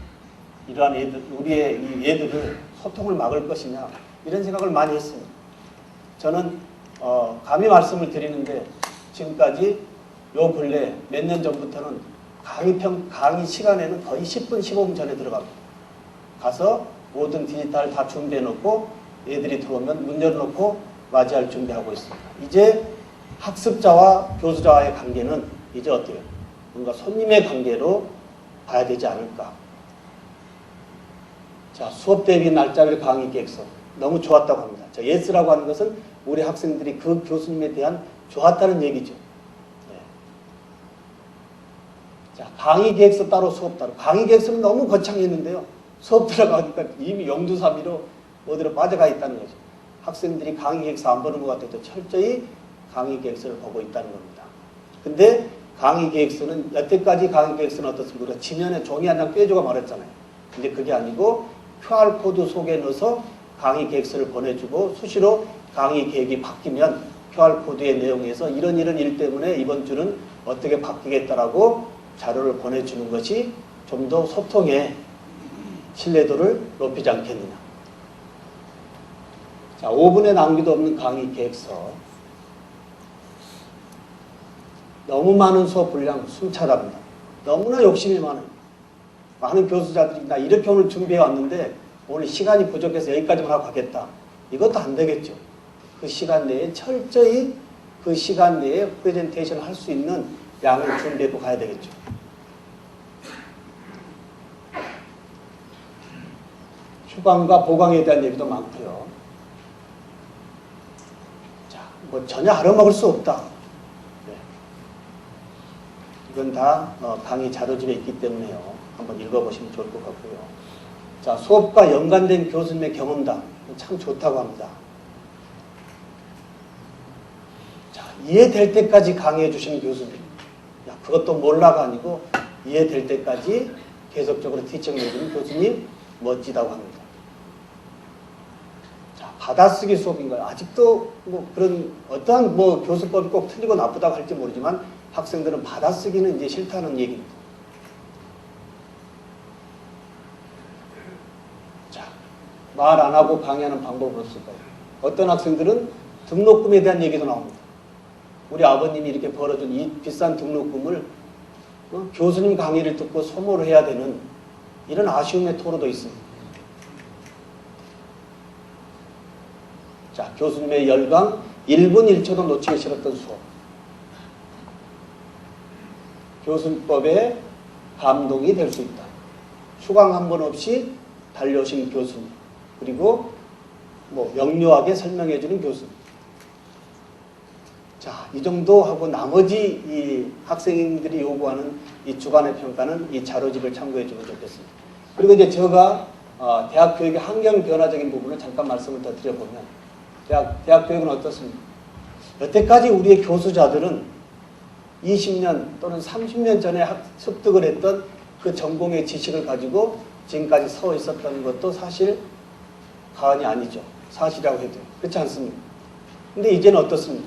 이러한 우리의 이 애들을 소통을 막을 것이냐, 이런 생각을 많이 했습니다. 저는 감히 말씀을 드리는데 지금까지 요 근래 몇 년 전부터는 강의 시간에는 거의 10분, 15분 전에 들어갑니다. 가서 모든 디지털 다 준비해 놓고 애들이 들어오면 문 열어놓고 맞이할 준비하고 있습니다. 이제 학습자와 교수자와의 관계는 이제 어때요? 뭔가 손님의 관계로 봐야 되지 않을까. 자, 수업 대비 날짜별 강의 계획서 너무 좋았다고 합니다. 자, 예스라고 하는 것은 우리 학생들이 그 교수님에 대한 좋았다는 얘기죠. 네. 자, 강의 계획서 따로 수업 따로. 강의 계획서는 너무 거창했는데요. 수업 들어가니까 이미 영두사미로 어디로 빠져가 있다는 거죠. 학생들이 강의 계획서 안 보는 것 같아도 철저히 강의 계획서를 보고 있다는 겁니다. 근데 강의 계획서는 여태까지 강의 계획서는 어떻습니까? 우리가 지면에 종이 한 장 떼주고 말했잖아요. 근데 그게 아니고 QR코드 속에 넣어서 강의 계획서를 보내주고 수시로 강의 계획이 바뀌면 QR코드의 내용에서 이런 일 때문에 이번 주는 어떻게 바뀌겠다라고 자료를 보내주는 것이 좀 더 소통의 신뢰도를 높이지 않겠느냐. 자, 5분의 낭비도 없는 강의 계획서. 너무 많은 수업 분량 숨차답니다. 너무나 욕심이 많아요. 많은 교수자들이 나 이렇게 오늘 준비해 왔는데 오늘 시간이 부족해서 여기까지만 하고 가겠다. 이것도 안 되겠죠. 그 시간 내에 철저히 그 시간 내에 프레젠테이션을 할 수 있는 양을 준비하고 가야 되겠죠. 휴강과 보강에 대한 얘기도 많고요. 자, 뭐 전혀 알아먹을 수 없다. 네. 이건 다 강의 자료집에 있기 때문에요. 한번 읽어보시면 좋을 것 같고요. 자, 수업과 연관된 교수님의 경험담 참 좋다고 합니다. 자, 이해될 때까지 강의해 주시는 교수님. 야, 그것도 몰라가 아니고 이해될 때까지 계속적으로 티칭을 해주는 교수님 멋지다고 합니다. 자, 받아쓰기 수업인가요? 아직도 뭐 그런 어떠한 뭐 교수법이 꼭 틀리고 나쁘다고 할지 모르지만 학생들은 받아쓰기는 이제 싫다는 얘기입니다. 자, 말 안 하고 강의하는 방법은 없을까요? 어떤 학생들은 등록금에 대한 얘기도 나옵니다. 우리 아버님이 이렇게 벌어준 이 비싼 등록금을 교수님 강의를 듣고 소모를 해야 되는 이런 아쉬움의 토로도 있습니다. 자, 교수님의 열강 1분 1초도 놓치기 싫었던 수업. 교수법에 감동이 될 수 있다. 휴강 한 번 없이 달려오신 교수님. 그리고 뭐 명료하게 설명해 주는 교수님. 자, 이 정도 하고 나머지 이 학생들이 요구하는 이 주간의 평가는 이 자료집을 참고해 주면 좋겠습니다. 그리고 이제 제가 대학 교육의 환경 변화적인 부분을 잠깐 말씀을 더 드려보면 대학 교육은 어떻습니까? 여태까지 우리의 교수자들은 20년 또는 30년 전에 습득을 했던 그 전공의 지식을 가지고 지금까지 서 있었던 것도 사실 과언이 아니죠. 사실이라고 해도. 그렇지 않습니까? 근데 이제는 어떻습니까?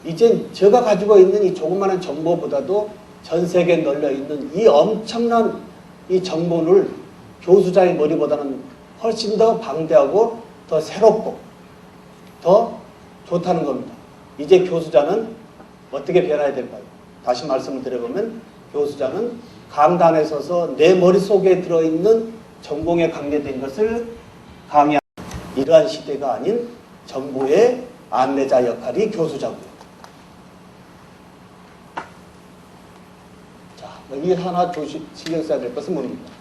이젠 제가 가지고 있는 이 조그마한 정보보다도 전 세계에 널려 있는 이 엄청난 이 정보를 교수자의 머리보다는 훨씬 더 방대하고 더 새롭고 더 좋다는 겁니다. 이제 교수자는 어떻게 변해야 될까요? 다시 말씀을 드려보면 교수자는 강단에 서서 내 머릿속에 들어있는 전공에 관계된 것을 강의하는 이러한 시대가 아닌 정보의 안내자 역할이 교수자고요. 자, 여기 하나 신경 써야 될 것은 뭡니까?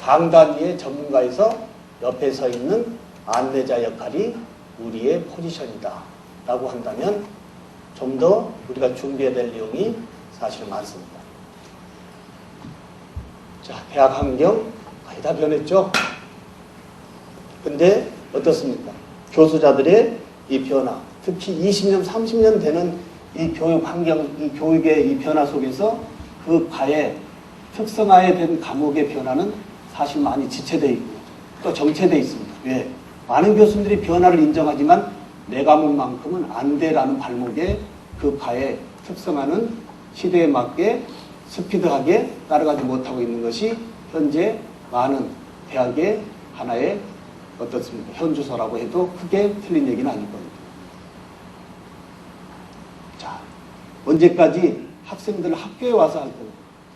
강단 위에 전문가에서 옆에 서 있는 안내자 역할이 우리의 포지션이다 라고 한다면 좀 더 우리가 준비해야 될 내용이 사실 많습니다. 자, 대학 환경 거의 다 변했죠? 근데 어떻습니까? 교수자들의 이 변화, 특히 20년, 30년 되는 이 교육 환경, 이 교육의 이 변화 속에서 그 과의 특성화에 된 과목의 변화는 사실 많이 지체되어 있고 또 정체되어 있습니다. 왜? 많은 교수들이 변화를 인정하지만 내 과목만큼은 안 돼라는 발목에 그 과의 특성화는 시대에 맞게 스피드하게 따라가지 못하고 있는 것이 현재 많은 대학의 하나의 어떻습니까? 현주소라고 해도 크게 틀린 얘기는 아닐 겁니다. 자, 언제까지 학생들 학교에 와서 할 거예요?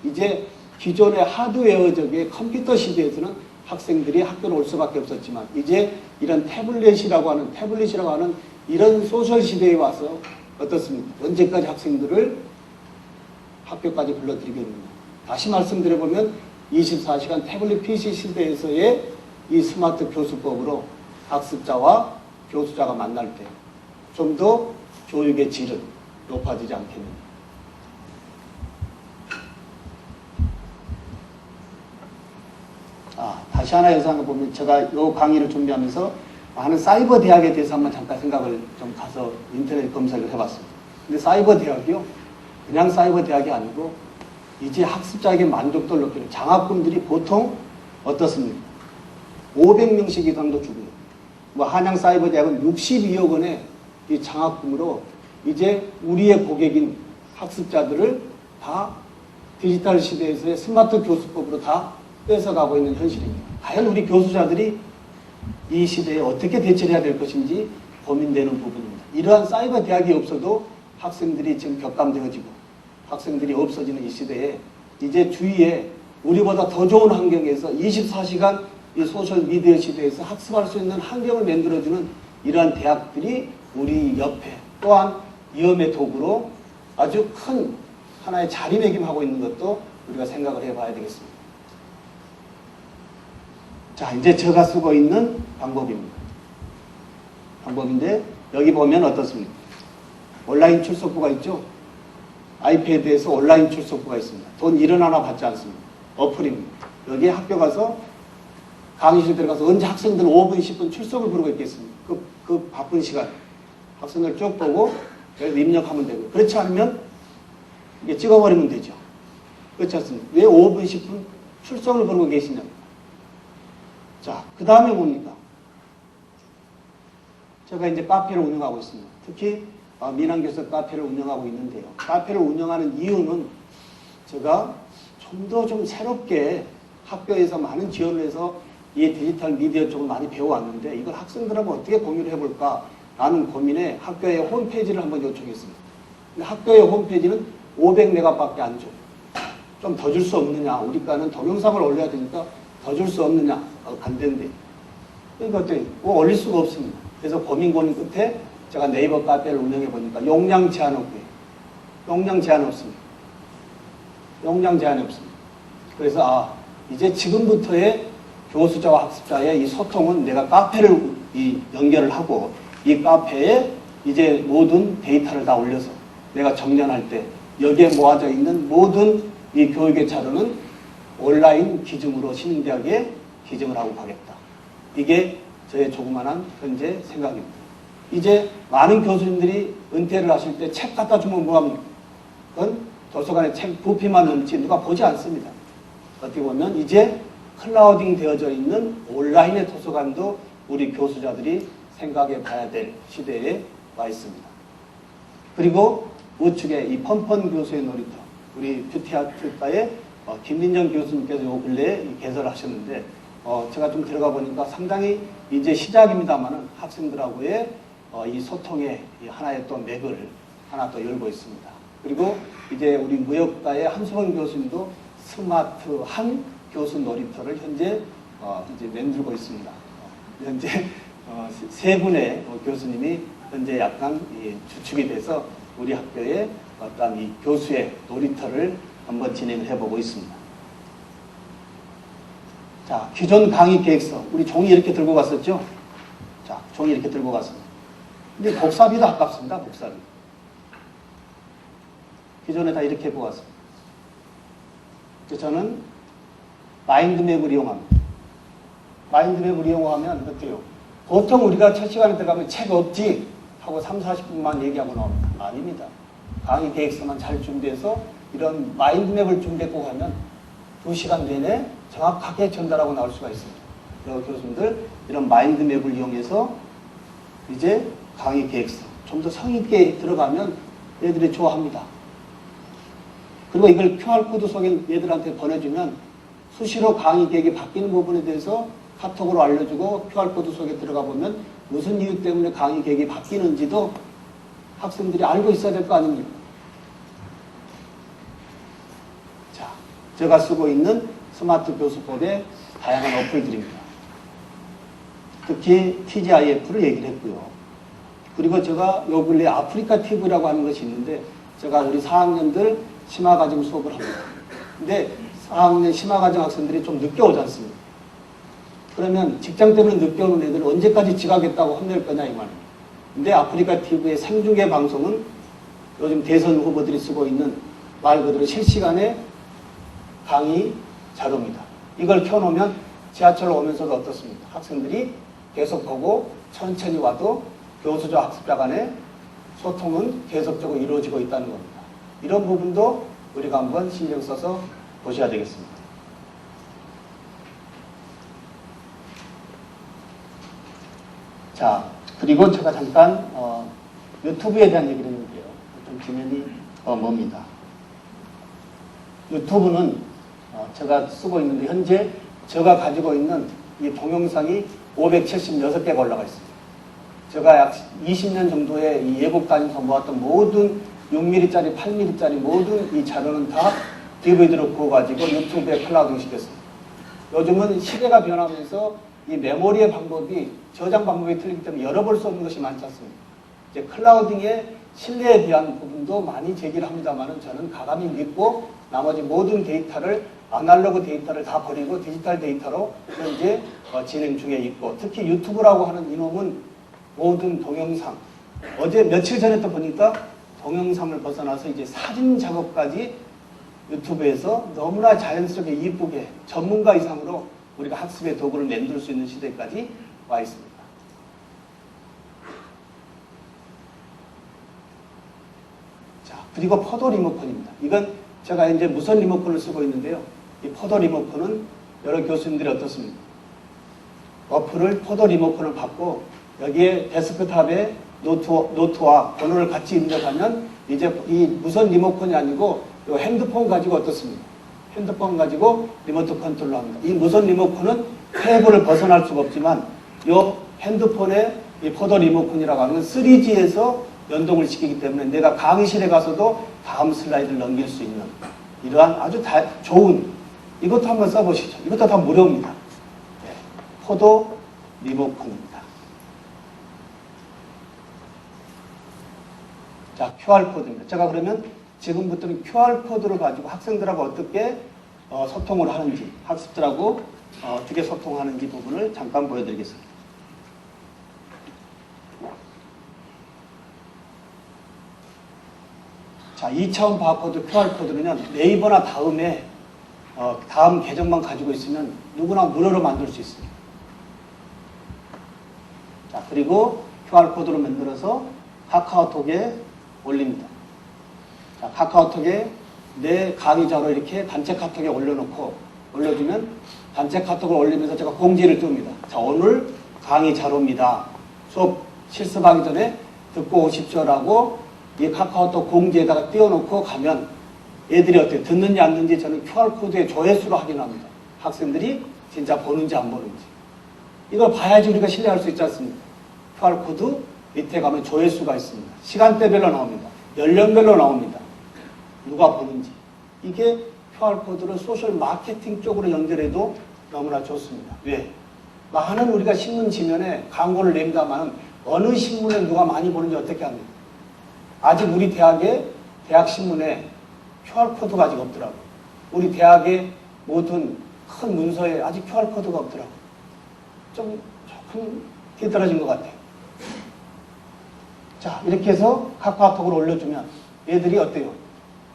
이제 기존의 하드웨어적인 컴퓨터 시대에서는 학생들이 학교로 올 수밖에 없었지만 이제 이런 태블릿이라고 하는 이런 소셜 시대에 와서 어떻습니까? 언제까지 학생들을 학교까지 불러들이겠느냐. 다시 말씀드려보면 24시간 태블릿 PC 시대에서의 이 스마트 교수법으로 학습자와 교수자가 만날 때 좀 더 교육의 질은 높아지지 않겠느냐. 다시 하나 예상을 보면 제가 이 강의를 준비하면서 많은 사이버 대학에 대해서 한번 잠깐 생각을 좀 가서 인터넷 검색을 해봤습니다. 근데 사이버 대학이요, 그냥 사이버 대학이 아니고 이제 학습자에게 만족도를 높이는 장학금들이 보통 어떻습니까? 500명씩 이상도 주고요. 뭐 한양 사이버 대학은 62억 원의 이 장학금으로 이제 우리의 고객인 학습자들을 다 디지털 시대에서의 스마트 교수법으로 다 뺏어가고 있는 현실입니다. 과연 우리 교수자들이 이 시대에 어떻게 대처를 해야 될 것인지 고민되는 부분입니다. 이러한 사이버 대학이 없어도 학생들이 지금 격감되어지고 학생들이 없어지는 이 시대에 이제 주위에 우리보다 더 좋은 환경에서 24시간 이 소셜미디어 시대에서 학습할 수 있는 환경을 만들어주는 이러한 대학들이 우리 옆에 또한 위험의 도구로 아주 큰 하나의 자리매김하고 있는 것도 우리가 생각을 해봐야 되겠습니다. 자, 이제 제가 쓰고 있는 방법입니다. 방법인데 여기 보면 어떻습니까? 온라인 출석부가 있죠? 아이패드에서 온라인 출석부가 있습니다. 돈 1원 하나 받지 않습니다. 어플입니다. 여기에 학교 가서 강의실 들어가서 언제 학생들 5분, 10분 출석을 부르고 있겠습니까? 그 바쁜 시간 학생들 쭉 보고 입력하면 되고, 그렇지 않으면 이게 찍어버리면 되죠. 그렇지 않습니까? 왜 5분, 10분 출석을 부르고 계시냐고. 자, 그 다음에 뭡니까? 제가 이제 카페를 운영하고 있습니다. 특히 민항교수 카페를 운영하고 있는데요. 카페를 운영하는 이유는 제가 좀 더 좀 새롭게 학교에서 많은 지원을 해서 이 디지털 미디어 쪽을 많이 배워왔는데 이걸 학생들하고 어떻게 공유를 해볼까 라는 고민에 학교의 홈페이지를 한번 요청했습니다. 근데 학교의 홈페이지는 500메가밖에 안 줘. 좀 더 줄 수 없느냐. 우리과는 동영상을 올려야 되니까 더 줄 수 없느냐. 안 된대. 그러니까 어떻게 올릴 수가 없습니다. 그래서 고민 끝에 제가 네이버 카페를 운영해 보니까 용량 제한 없고요. 용량 제한 없습니다. 용량 제한이 없습니다. 그래서 이제 지금부터의 교수자와 학습자의 이 소통은 내가 카페를 연결을 하고 이 카페에 이제 모든 데이터를 다 올려서 내가 정년할 때 여기에 모아져 있는 모든 이 교육의 자료는 온라인 기증으로 신흥대학에 기증을 하고 가겠다. 이게 저의 조그만한 현재 생각입니다. 이제 많은 교수님들이 은퇴를 하실 때 책 갖다 주면 뭐합니까? 그건 도서관에 책 부피만 넘지 누가 보지 않습니다. 어떻게 보면 이제 클라우딩 되어져 있는 온라인의 도서관도 우리 교수자들이 생각해 봐야 될 시대에 와 있습니다. 그리고 우측에 이 펀펀 교수의 놀이터. 우리 뷰티아트과의 김민정 교수님께서 요 근래에 개설을 하셨는데 제가 좀 들어가 보니까 상당히 이제 시작입니다만은 학생들하고의 이 소통의 이 하나의 또 맥을 하나 또 열고 있습니다. 그리고 이제 우리 무역과의 한수범 교수님도 스마트한 교수 놀이터를 현재 이제 만들고 있습니다. 현재 세 분의 교수님이 현재 약간 주축이 돼서 우리 학교에 어떤 이 교수의 놀이터를 한번 진행을 해보고 있습니다. 자, 기존 강의 계획서. 우리 종이 이렇게 들고 갔었죠? 자, 종이 이렇게 들고 갔습니다. 근데 복사비도 아깝습니다, 복사비. 기존에 다 이렇게 해보았습니다. 그래서 저는 마인드맵을 이용합니다. 마인드맵을 이용하면 어때요? 보통 우리가 첫 시간에 들어가면 책 없지 하고 3, 40분만 얘기하고 나옵니다. 아닙니다. 강의 계획서만 잘 준비해서 이런 마인드맵을 준비했고 하면 2시간 내내 정확하게 전달하고 나올 수가 있습니다. 그리고 교수님들 이런 마인드맵을 이용해서 이제 강의 계획서 좀 더 성의 있게 들어가면 애들이 좋아합니다. 그리고 이걸 QR코드 속에 얘들한테 보내주면 수시로 강의 계획이 바뀌는 부분에 대해서 카톡으로 알려주고 QR코드 속에 들어가 보면 무슨 이유 때문에 강의 계획이 바뀌는지도 학생들이 알고 있어야 될 거 아닙니까? 자, 제가 쓰고 있는 스마트 교수법의 다양한 어플들입니다. 특히 TGIF를 얘기를 했고요. 그리고 제가 요 근래 아프리카 TV라고 하는 것이 있는데 제가 우리 4학년들 심화과정 수업을 합니다. 근데 4학년 심화과정 학생들이 좀 늦게 오지 않습니까? 그러면 직장 때문에 늦게 오는 애들 언제까지 지각했다고 혼낼 거냐 이 말입니다. 근데 아프리카 TV의 생중계 방송은 요즘 대선 후보들이 쓰고 있는 말 그대로 실시간의 강의 자료입니다. 이걸 켜놓으면 지하철로 오면서도 어떻습니까? 학생들이 계속 보고 천천히 와도 교수자 학습자 간의 소통은 계속적으로 이루어지고 있다는 겁니다. 이런 부분도 우리가 한번 신경 써서 보셔야 되겠습니다. 자, 그리고 제가 잠깐 유튜브에 대한 얘기를 했는데요. 좀 지면이 멉니다. 유튜브는 제가 쓰고 있는데 현재 제가 가지고 있는 이 동영상이 576개가 올라가 있습니다. 제가 약 20년 정도의 이 예국 다니면서 모았던 모든 6mm짜리, 8mm짜리 모든 이 자료는 다 DVD로 구워가지고 유튜브에 클라우딩 시켰습니다. 요즘은 시대가 변하면서 이 메모리의 방법이 저장 방법이 틀리기 때문에 열어볼 수 없는 것이 많지 않습니까? 이제 클라우딩의 신뢰에 대한 부분도 많이 제기를 합니다만은 저는 가감히 믿고 나머지 모든 데이터를 아날로그 데이터를 다 버리고 디지털 데이터로 현재 진행 중에 있고 특히 유튜브라고 하는 이놈은 모든 동영상 어제 며칠 전에 또 보니까 동영상을 벗어나서 이제 사진 작업까지 유튜브에서 너무나 자연스럽게 이쁘게 전문가 이상으로 우리가 학습의 도구를 만들 수 있는 시대까지 와 있습니다. 자, 그리고 포도 리모컨입니다. 이건 제가 이제 무선 리모컨을 쓰고 있는데요. 이 포도 리모컨은 여러 교수님들이 어떻습니까? 어플을 포도 리모컨을 받고 여기에 데스크탑에 노트와 번호를 같이 입력하면 이제 이 무선 리모컨이 아니고 이 핸드폰 가지고 어떻습니까? 핸드폰 가지고 리모트 컨트롤을 합니다. 이 무선 리모컨은 테이블을 벗어날 수가 없지만 이 핸드폰의 이 포도 리모컨이라고 하는 건 3G에서 연동을 시키기 때문에 내가 강의실에 가서도 다음 슬라이드를 넘길 수 있는 이러한 아주 좋은 이것도 한번 써보시죠. 이것도 다 무료입니다. 네, 포도 리모컨입니다. 자, QR코드입니다. 제가 그러면 지금부터는 QR코드를 가지고 학생들하고 어떻게 소통을 하는지, 학습들하고 어떻게 소통하는지 부분을 잠깐 보여드리겠습니다. 자, 2차원 바코드 QR코드는요, 네이버나 다음에 다음 계정만 가지고 있으면 누구나 무료로 만들 수 있습니다. 자, 그리고 QR코드로 만들어서 카카오톡에 올립니다. 자, 카카오톡에 내 강의 자료 이렇게 단체 카톡에 올려주면 단체 카톡을 올리면서 제가 공지를 뜹니다. 자, 오늘 강의 자료입니다. 수업 실습하기 전에 듣고 오십시오라고 이 카카오톡 공지에다가 띄워놓고 가면 애들이 어때요? 듣는지 안 듣는지 저는 QR코드의 조회수로 확인합니다. 학생들이 진짜 보는지 안 보는지. 이걸 봐야지 우리가 신뢰할 수 있지 않습니까? QR코드 밑에 가면 조회수가 있습니다. 시간대별로 나옵니다. 연령별로 나옵니다. 누가 보는지. 이게 QR코드를 소셜 마케팅 쪽으로 연결해도 너무나 좋습니다. 왜? 많은 우리가 신문 지면에 광고를 냅니다만 어느 신문에 누가 많이 보는지 어떻게 합니까? 아직 우리 대학의 대학 신문에 QR코드가 아직 없더라고요. 우리 대학의 모든 큰 문서에 아직 QR코드가 없더라고요. 조금 뒤떨어진 것 같아요. 자, 이렇게 해서 카카오톡을 올려주면 애들이 어때요?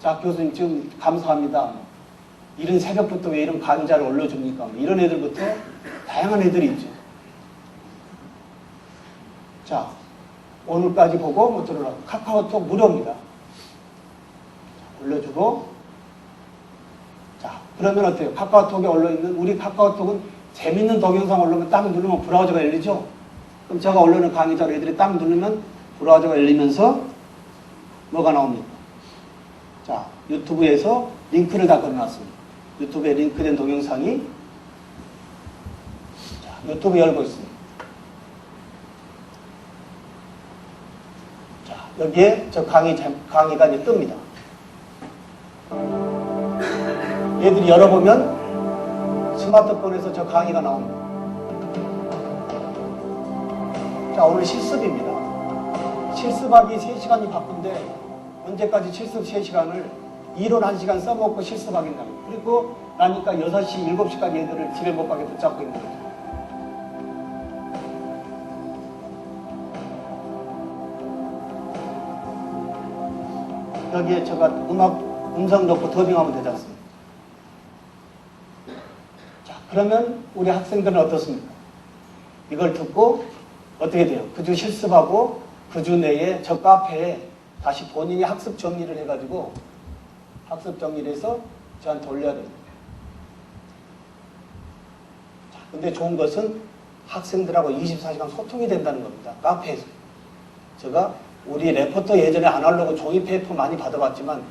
자, 교수님 지금 감사합니다. 이런 새벽부터 왜 이런 강좌를 올려줍니까? 이런 애들부터 다양한 애들이 있죠. 자, 오늘까지 보고 못 들어라. 카카오톡 무료입니다. 올려주고, 자, 그러면 어때요? 카카오톡에 올려있는, 우리 카카오톡은 재밌는 동영상 올리면 딱 누르면 브라우저가 열리죠? 그럼 제가 올려놓은 강의자로 애들이 딱 누르면 브라우저가 열리면서 뭐가 나옵니까? 자, 유튜브에서 링크를 다 걸어놨습니다. 유튜브에 링크된 동영상이 자, 유튜브 열고 있습니다. 자, 여기에 저 강의가 이제 뜹니다. 얘들이 열어보면 스마트폰에서 저 강의가 나옵니다. 자, 오늘 실습입니다. 실습하기 3시간이 바쁜데 언제까지 실습 3시간을 이론 1시간 써먹고 실습하겠냐고. 그리고 나니까 6시, 7시까지 애들을 집에 못 가게 붙잡고 있는 거죠. 여기에 제가 음성 넣고 더빙하면 되지 않습니까? 자, 그러면 우리 학생들은 어떻습니까? 이걸 듣고 어떻게 돼요? 그 주 실습하고 그 주 내에 저 카페에 다시 본인이 학습 정리를 해가지고 학습 정리를 해서 저한테 올려야 됩니다. 자, 근데 좋은 것은 학생들하고 24시간 소통이 된다는 겁니다. 카페에서. 제가 우리 레포터 예전에 아날로그 종이 페이퍼 많이 받아봤지만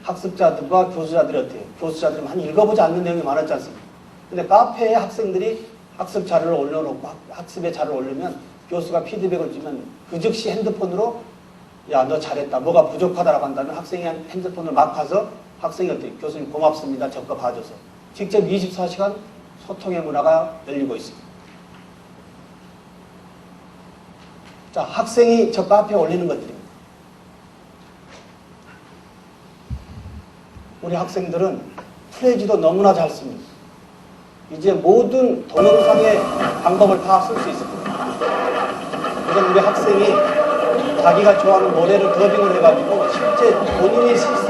학습자들과 교수자들이 어때요? 교수자들은 많이 읽어보지 않는 내용이 많았지 않습니까? 근데 카페에 학생들이 학습 자료를 올려놓고 학습의 자료를 올리면 교수가 피드백을 주면 그 즉시 핸드폰으로 야, 너 잘했다. 뭐가 부족하다라고 한다면 학생이 핸드폰을 막 가서 학생이 어때요? 교수님 고맙습니다. 저거 봐줘서. 직접 24시간 소통의 문화가 열리고 있습니다. 자, 학생이 저 카페에 올리는 것들입니다. 우리 학생들은 프레지도 너무나 잘 씁니다. 이제 모든 동영상의 방법을 다 쓸 수 있을 겁니다. 그래서 우리 학생이 자기가 좋아하는 노래를 더빙을 해가지고 실제 본인이 실습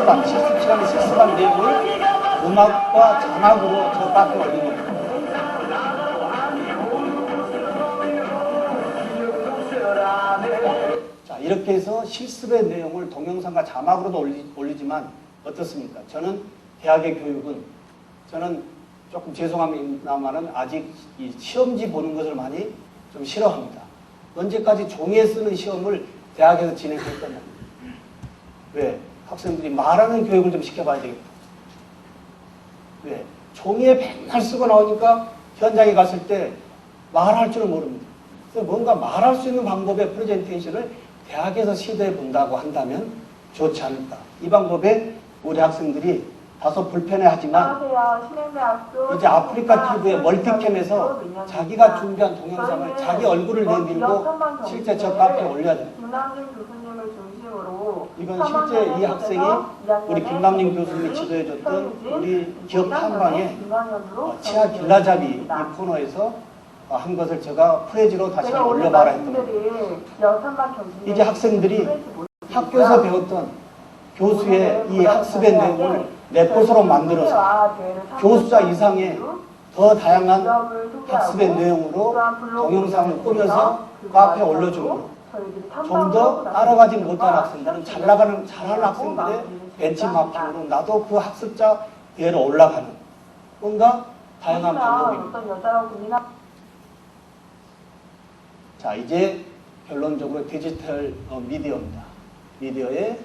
시간에 실습한 내용을 음악과 자막으로 저 카페에 올리는 겁니다. 자, 이렇게 해서 실습의 내용을 동영상과 자막으로도 올리지만 어떻습니까? 저는 대학의 교육은 저는 조금 죄송합니다만은 아직 이 시험지 보는 것을 많이 좀 싫어합니다. 언제까지 종이에 쓰는 시험을 대학에서 진행할 거냐. 왜? 학생들이 말하는 교육을 좀 시켜봐야 되겠다. 왜? 종이에 맨날 쓰고 나오니까 현장에 갔을 때 말할 줄은 모릅니다. 그래서 뭔가 말할 수 있는 방법의 프레젠테이션을 대학에서 시도해 본다고 한다면 좋지 않을까. 이 방법에 우리 학생들이 다소 불편해하지만 이제 아프리카 TV의 멀티캠에서 자기가 준비한 동영상을 자기 얼굴을 내밀고 실제 저 카페에 올려야 됩니다. 이건 실제 이 학생이 우리 김남림 교수님이 지도해줬던 우리 기업 탐방의 치아 길라잡이 이 코너에서 한 것을 제가 프레지로 다시 올려봐라 했던 겁니다. 이제 학생들이 학교에서 배웠던 교수의 이 학습의 내용을 내 것으로 만들어서 교수자 이상의 더 다양한 학습의 내용으로 동영상을 꾸며서 카페에 올려주고 좀 더 따라가지 못한 학생들은 잘하는 학생들의 벤치마킹으로 나도 그 학습자 대회로 올라가는 뭔가 다양한 방법입니다. 자, 이제 결론적으로 디지털 미디어입니다. 미디어에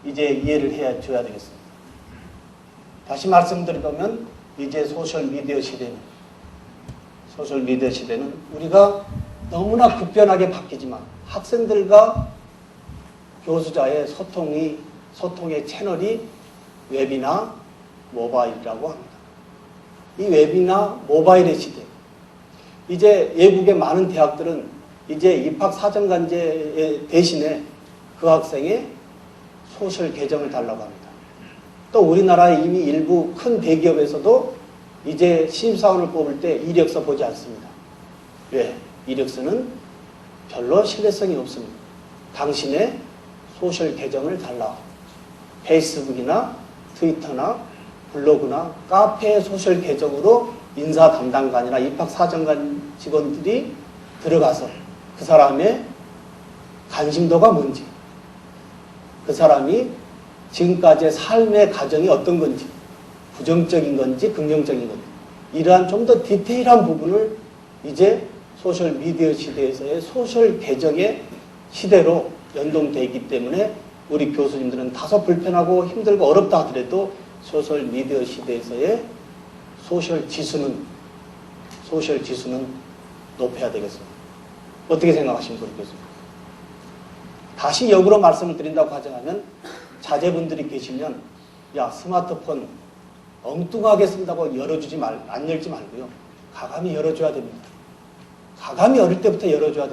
이제 이해를 해줘야 되겠습니다. 다시 말씀드리면 이제 소셜 미디어 시대는 우리가 너무나 급변하게 바뀌지만 학생들과 교수자의 소통의 채널이 웹이나 모바일이라고 합니다. 이 웹이나 모바일의 시대. 이제 외국의 많은 대학들은 이제 입학 사정관제 대신에 그 학생의 소셜 계정을 달라고 합니다. 또 우리나라의 이미 일부 큰 대기업에서도 이제 신입사원을 뽑을 때 이력서 보지 않습니다. 왜? 이력서는 별로 신뢰성이 없습니다. 당신의 소셜 계정을 달라. 페이스북이나 트위터나 블로그나 카페의 소셜 계정으로 인사 담당관이나 입학 사정관 직원들이 들어가서 그 사람의 관심도가 뭔지, 그 사람이 지금까지의 삶의 과정이 어떤 건지, 부정적인 건지 긍정적인 건지, 이러한 좀 더 디테일한 부분을 이제 소셜 미디어 시대에서의 소셜 계정의 시대로 연동되어 있기 때문에 우리 교수님들은 다소 불편하고 힘들고 어렵다 하더라도 소셜 미디어 시대에서의 소셜 지수는 높여야 되겠습니다. 어떻게 생각하십니까, 우리 교수님? 다시 역으로 말씀을 드린다고 가정하면 자제분들이 계시면 야, 스마트폰 엉뚱하게 쓴다고 안 열지 말고요. 가감히 열어줘야 됩니다. 가감히 어릴 때부터 열어줘야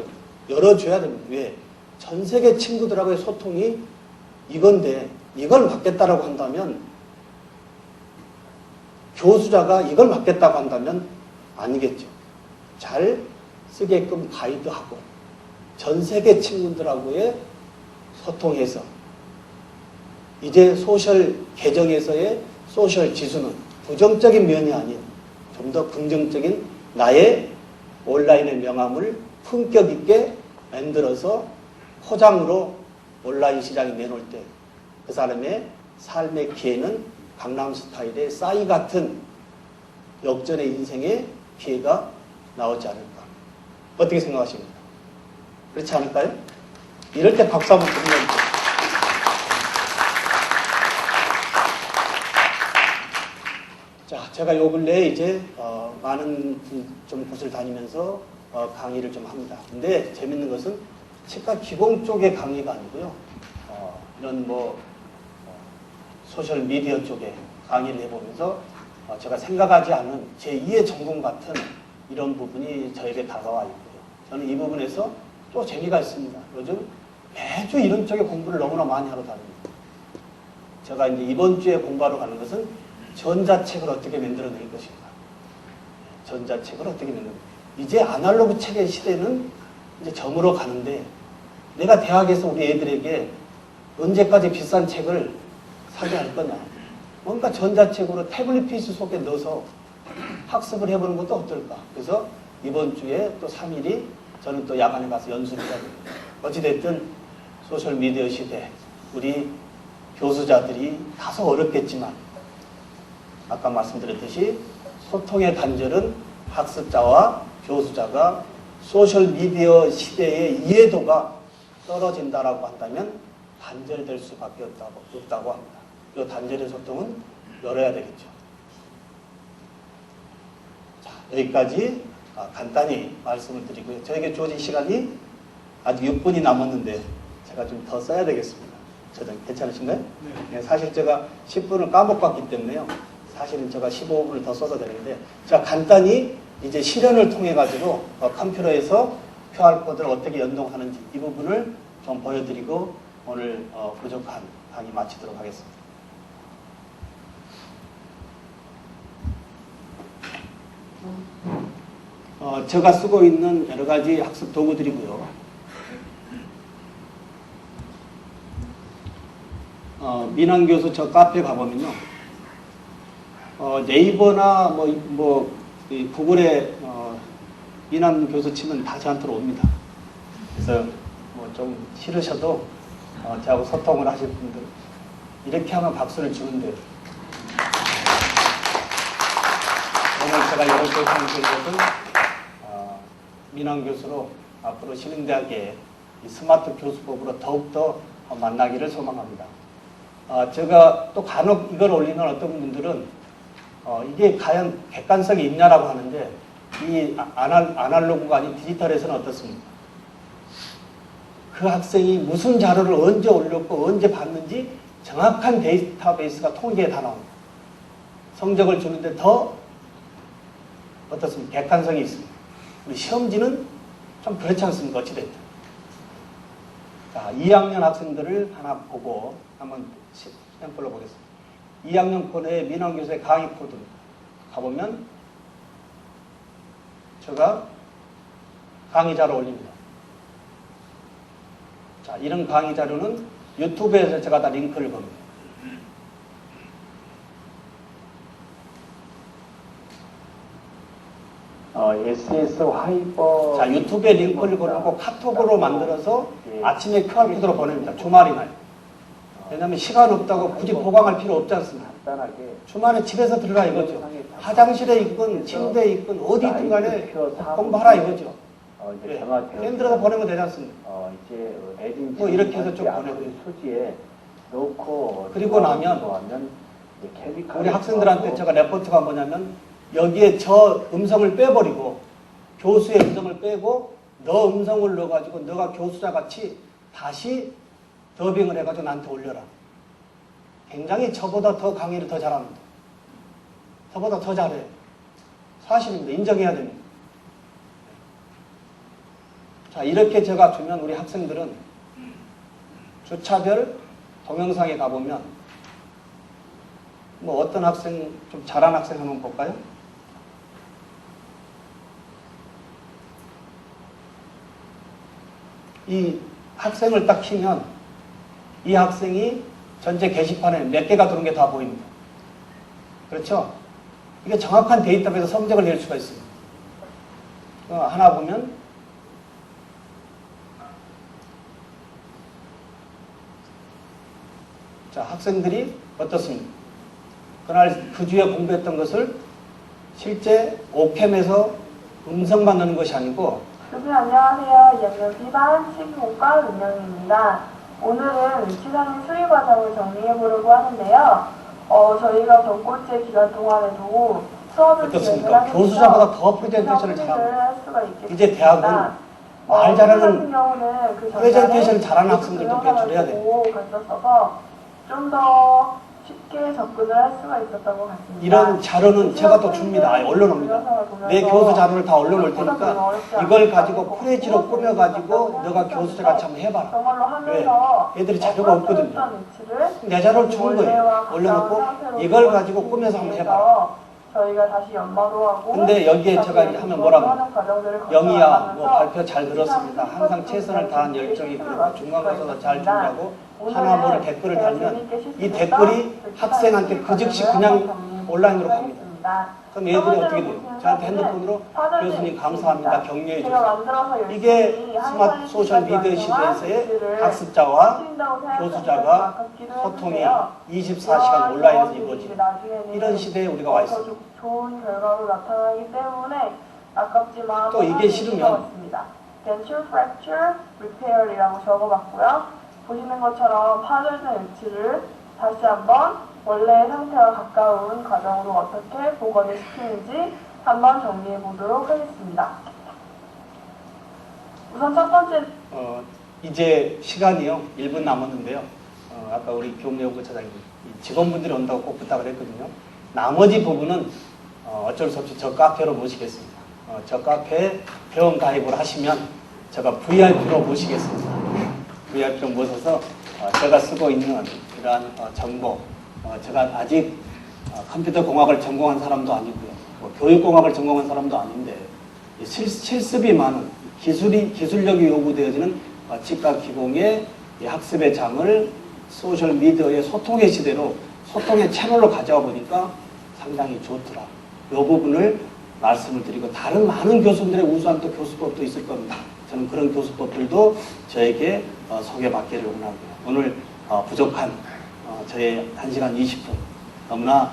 됩니다. 왜? 전 세계 친구들하고의 소통이 이건데 이걸 맡겠다라고 한다면 교수자가 이걸 맡겠다고 한다면 아니겠죠. 잘 쓰게끔 가이드하고 전 세계 친구들하고의 소통해서 이제 소셜 계정에서의 소셜 지수는 부정적인 면이 아닌 좀 더 긍정적인 나의 온라인의 명함을 품격 있게 만들어서 포장으로 온라인 시장에 내놓을 때 그 사람의 삶의 기회는 강남 스타일의 싸이 같은 역전의 인생의 기회가 나오지 않을까. 어떻게 생각하십니까? 그렇지 않을까요? 이럴 때 박수 한번 드리면 자, 제가 요 근래에 이제 많은 좀 곳을 다니면서 강의를 좀 합니다. 근데 재밌는 것은 치과 기공 쪽의 강의가 아니고요. 이런 소셜 미디어 쪽에 강의를 해보면서 제가 생각하지 않은 제2의 전공 같은 이런 부분이 저에게 다가와 있고요. 저는 이 부분에서 또 재미가 있습니다. 요즘 매주 이런 쪽의 공부를 너무나 많이 하러 다닙니다. 제가 이제 이번 주에 공부하러 가는 것은 전자책을 어떻게 만들어낼 것인가. 전자책을 어떻게 만들어낼 이제 아날로그 책의 시대는 이제 저물어 가는데 내가 대학에서 우리 애들에게 언제까지 비싼 책을 사게 할 거냐. 뭔가 전자책으로 태블릿 PC 속에 넣어서 학습을 해보는 것도 어떨까. 그래서 이번 주에 또 3일이 저는 또 야간에 가서 연수를 해야 됩니다. 어찌됐든 소셜미디어 시대 우리 교수자들이 다소 어렵겠지만 아까 말씀드렸듯이 소통의 단절은 학습자와 교수자가 소셜미디어 시대의 이해도가 떨어진다라고 한다면 단절될 수밖에 없다고 합니다. 이 단절의 소통은 열어야 되겠죠. 자, 여기까지 간단히 말씀을 드리고요. 저에게 주어진 시간이 아직 6분이 남았는데 제가 좀 더 써야 되겠습니다. 저는 괜찮으신가요? 네. 사실 제가 10분을 까먹었기 때문에요. 사실은 제가 15분을 더 써도 되는데 제가 간단히 이제 실현을 통해 가지고 컴퓨터에서 QR코드를 어떻게 연동하는지 이 부분을 좀 보여드리고 오늘 부족한 강의 마치도록 하겠습니다. 제가 쓰고 있는 여러 가지 학습 도구들이고요. 민환 교수 저 카페 가보면요. 네이버나 구글에 민환 교수 치면 다 저한테로 옵니다. 그래서 좀 싫으셔도 저하고 소통을 하실 분들 이렇게 하면 박수를 주는데 오늘 제가 여러 교수님 드린 것은 민환 교수로 앞으로 신흥대학의 이 스마트 교수법으로 더욱더 만나기를 소망합니다. 제가 또 간혹 이걸 올리는 어떤 분들은 이게 과연 객관성이 있냐라고 하는데 이 아날로그가 아닌 디지털에서는 어떻습니까? 그 학생이 무슨 자료를 언제 올렸고 언제 봤는지 정확한 데이터베이스가 통계에 다 나옵니다. 성적을 주는데 더 어떻습니까? 객관성이 있습니다. 우리 시험지는 좀 그렇지 않습니까? 어찌됐든. 자, 2학년 학생들을 하나 보고 한번 샘플로 보겠습니다. 2학년 코너의 민원 교수의 강의 코드 가보면 제가 강의 자료 올립니다. 자, 이런 강의 자료는 유튜브에서 제가 다 링크를 겁니다. SS 화이버. 자, 유튜브에 링크를 걸고 카톡으로 만들어서 아침에 QR코드로 보냅니다. 주말이나요. 왜냐하면 시간 없다고 굳이 보강할 필요 없지 않습니까? 간단하게 주말에 집에서 들으라 이거죠. 화장실에 있건 침대에 있건 어디 있든 간에 공부하라 이거죠. 이제 네. 정화되어 팬들어서 보내면 되지 않습니까? 이제 애진 뭐 이렇게 해서 좀 보내고요. 수지에 넣고 그리고 나면 우리 학생들한테 제가 레포트가 뭐냐면 여기에 저 음성을 빼버리고 교수의 음성을 빼고 너 음성을 넣어가지고 너가 교수자 같이 다시 더빙을 해가지고 나한테 올려라. 굉장히 저보다 더 강의를 더 잘합니다. 저보다 더 잘해요. 사실입니다. 인정해야 됩니다. 자, 이렇게 제가 주면 우리 학생들은 주차별 동영상에 가보면 뭐 어떤 학생, 좀 잘한 학생 한번 볼까요? 이 학생을 딱 키면 이 학생이 전체 게시판에 몇 개가 들어온 게 다 보입니다. 그렇죠? 이게 정확한 데이터에서 성적을 낼 수가 있습니다. 하나 보면 자, 학생들이 어떻습니까? 그날 그 주에 공부했던 것을 실제 오캠에서 음성만 넣는 것이 아니고 교수님 안녕하세요. 2학년 B반 식이공과 은영입니다. 오늘은 시상의 수리 과정을 정리해 보려고 하는데요. 저희가 전고체 기간 동안에도 수업을 어떻습니까? 교수자보다 더 프레젠테이션을 잘합니다. 이제 대학은 말 잘하는 프레젠테이션을 잘하는 학생들도 배출해야 돼요. 좀 더 쉽게 접근을 할 수가 있었던 것 같습니다. 이런 자료는 제가 또 줍니다. 올려놓습니다. 내 교수 자료를 다 올려놓을 테니까 이걸 가지고 프레지로 꾸며가지고 너가 교수자 같이 한번 해봐라. 왜? 애들이 자료가 없거든요. 내 자료를 주는 거예요. 올려놓고 이걸 가지고 꾸며서 한번 해봐라. 저희가 다시 연마도 하고 근데 여기에 제가 하면 뭐라고? 영희야, 뭐 발표 잘 들었습니다. 항상 최선을 다한 열정이 그리고 중간고사도 잘 준비하고 하나보를 댓글을 달면 이 댓글이 학생한테 그 즉시 그냥 온라인으로 갑니다. 그럼 얘들이 어떻게 돼요? 저한테 핸드폰으로 교수님 감사합니다. 격려해 주세요. 이게 스마트 소셜 미디어 시대에서의 학습자와 교수자가 소통이 24시간 온라인에서 이루어집니다. 이런 시대에 우리가 와 있습니다. 좋은 결과로 나타나기 때문에 아깝지만 또 이게 싫으면 Denture Fracture Repair이라고 적어봤고요. 보시는 것처럼 파절된 엣지를 다시 한번 원래의 상태와 가까운 과정으로 어떻게 복원을 시키는지 한번 정리해 보도록 하겠습니다. 우선 첫 번째 이제 시간이요 1분 남았는데요. 아까 우리 교무여고 차장님 직원분들이 온다고 꼭 부탁을 했거든요. 나머지 부분은 어쩔 수 없이 저 카페로 모시겠습니다. 저 카페에 회원 가입을 하시면 제가 VIP로 모시겠습니다. VIP로 모셔서 제가 쓰고 있는 이러한 정보, 제가 아직 컴퓨터 공학을 전공한 사람도 아니고요, 교육공학을 전공한 사람도 아닌데 실습이 많은 기술력이 요구되어지는 치과 기공의 학습의 장을 소셜 미디어의 소통의 시대로 소통의 채널로 가져와 보니까 상당히 좋더라. 이 부분을 말씀을 드리고 다른 많은 교수들의 우수한 또 교수법도 있을 겁니다. 저는 그런 교수법들도 저에게 소개받기를 원하고요. 오늘 부족한 저의 1시간 20분 너무나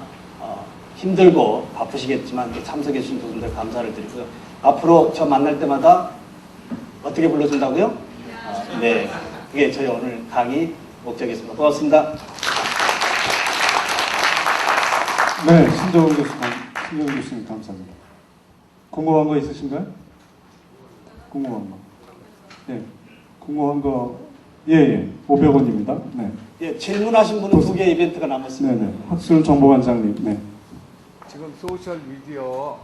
힘들고 바쁘시겠지만 참석해 주신 분들 감사를 드리고요. 앞으로 저 만날 때마다 어떻게 불러준다고요? 네, 그게 저희 오늘 강의 목적이었습니다. 고맙습니다. 네, 신정훈 교수님 감사합니다. 궁금한 거 있으신가요? 궁금한 거. 예, 궁금한 거. 예, 500원입니다. 네. 예, 질문하신 분은 2개 이벤트가 남았습니다. 네네. 학술 정보관장님. 네. 지금 소셜 미디어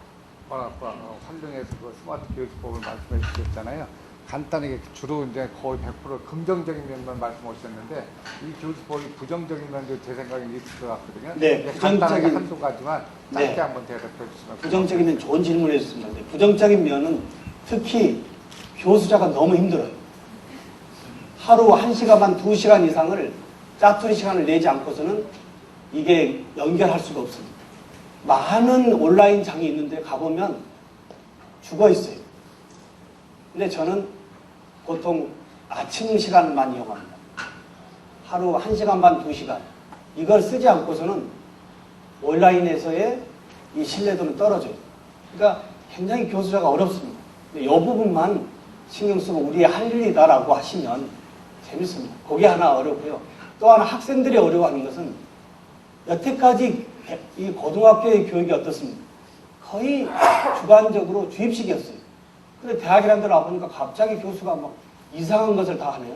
활용해서 그 스마트 교육법을 말씀해 주셨잖아요. 간단하게 주로 이제 거의 100% 긍정적인 면만 말씀하셨는데 이 교육법이 부정적인 면도 제 생각에 있을 것 같거든요. 네, 간단하게 부정적인- 한두 가지만 짧게 네. 한번 대답해 주시면. 부정적인 면 좋은 질문을 해주셨습니다. 근데 부정적인 면은 특히 교수자가 너무 힘들어요. 하루 1시간 반 2시간 이상을 짜투리 시간을 내지 않고서는 이게 연결할 수가 없습니다. 많은 온라인 장이 있는데 가보면 죽어 있어요. 근데 저는 보통 아침 시간만 이용합니다. 하루 1시간 반 2시간. 이걸 쓰지 않고서는 온라인에서의 이 신뢰도는 떨어져요. 그러니까 굉장히 교수자가 어렵습니다. 근데 이 부분만 신경 쓰고 우리의 할 일이다라고 하시면 재밌습니다. 그게 하나 어렵고요. 또 하나 학생들이 어려워하는 것은 여태까지 이 고등학교의 교육이 어떻습니까? 거의 주관적으로 주입식이었어요. 근데 대학이라는 데 와보니까 갑자기 교수가 막 이상한 것을 다 하네요.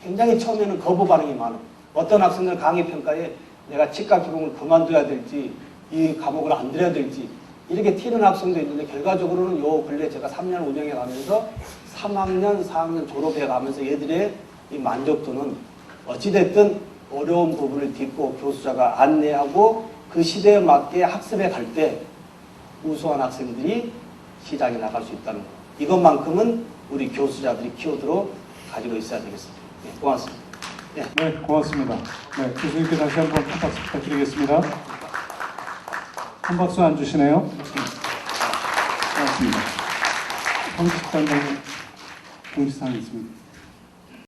굉장히 처음에는 거부 반응이 많아요. 어떤 학생들 강의 평가에 내가 치과 기공을 그만둬야 될지 이 과목을 안 들여야 될지 이렇게 튀는 학생도 있는데 결과적으로는 요 근래 제가 3년 운영해 가면서 3학년, 4학년 졸업해 가면서 얘들의 이 만족도는 어찌됐든 어려운 부분을 딛고 교수자가 안내하고 그 시대에 맞게 학습에 갈 때 우수한 학생들이 시장에 나갈 수 있다는 것. 이것만큼은 우리 교수자들이 키워드로 가지고 있어야 되겠습니다. 네, 고맙습니다. 네, 고맙습니다. 네, 교수님께 다시 한번 큰 박수 부탁드리겠습니다. 한 박수 안 주시네요. 고맙습니다. 공식단장 공지사항이 있습니다.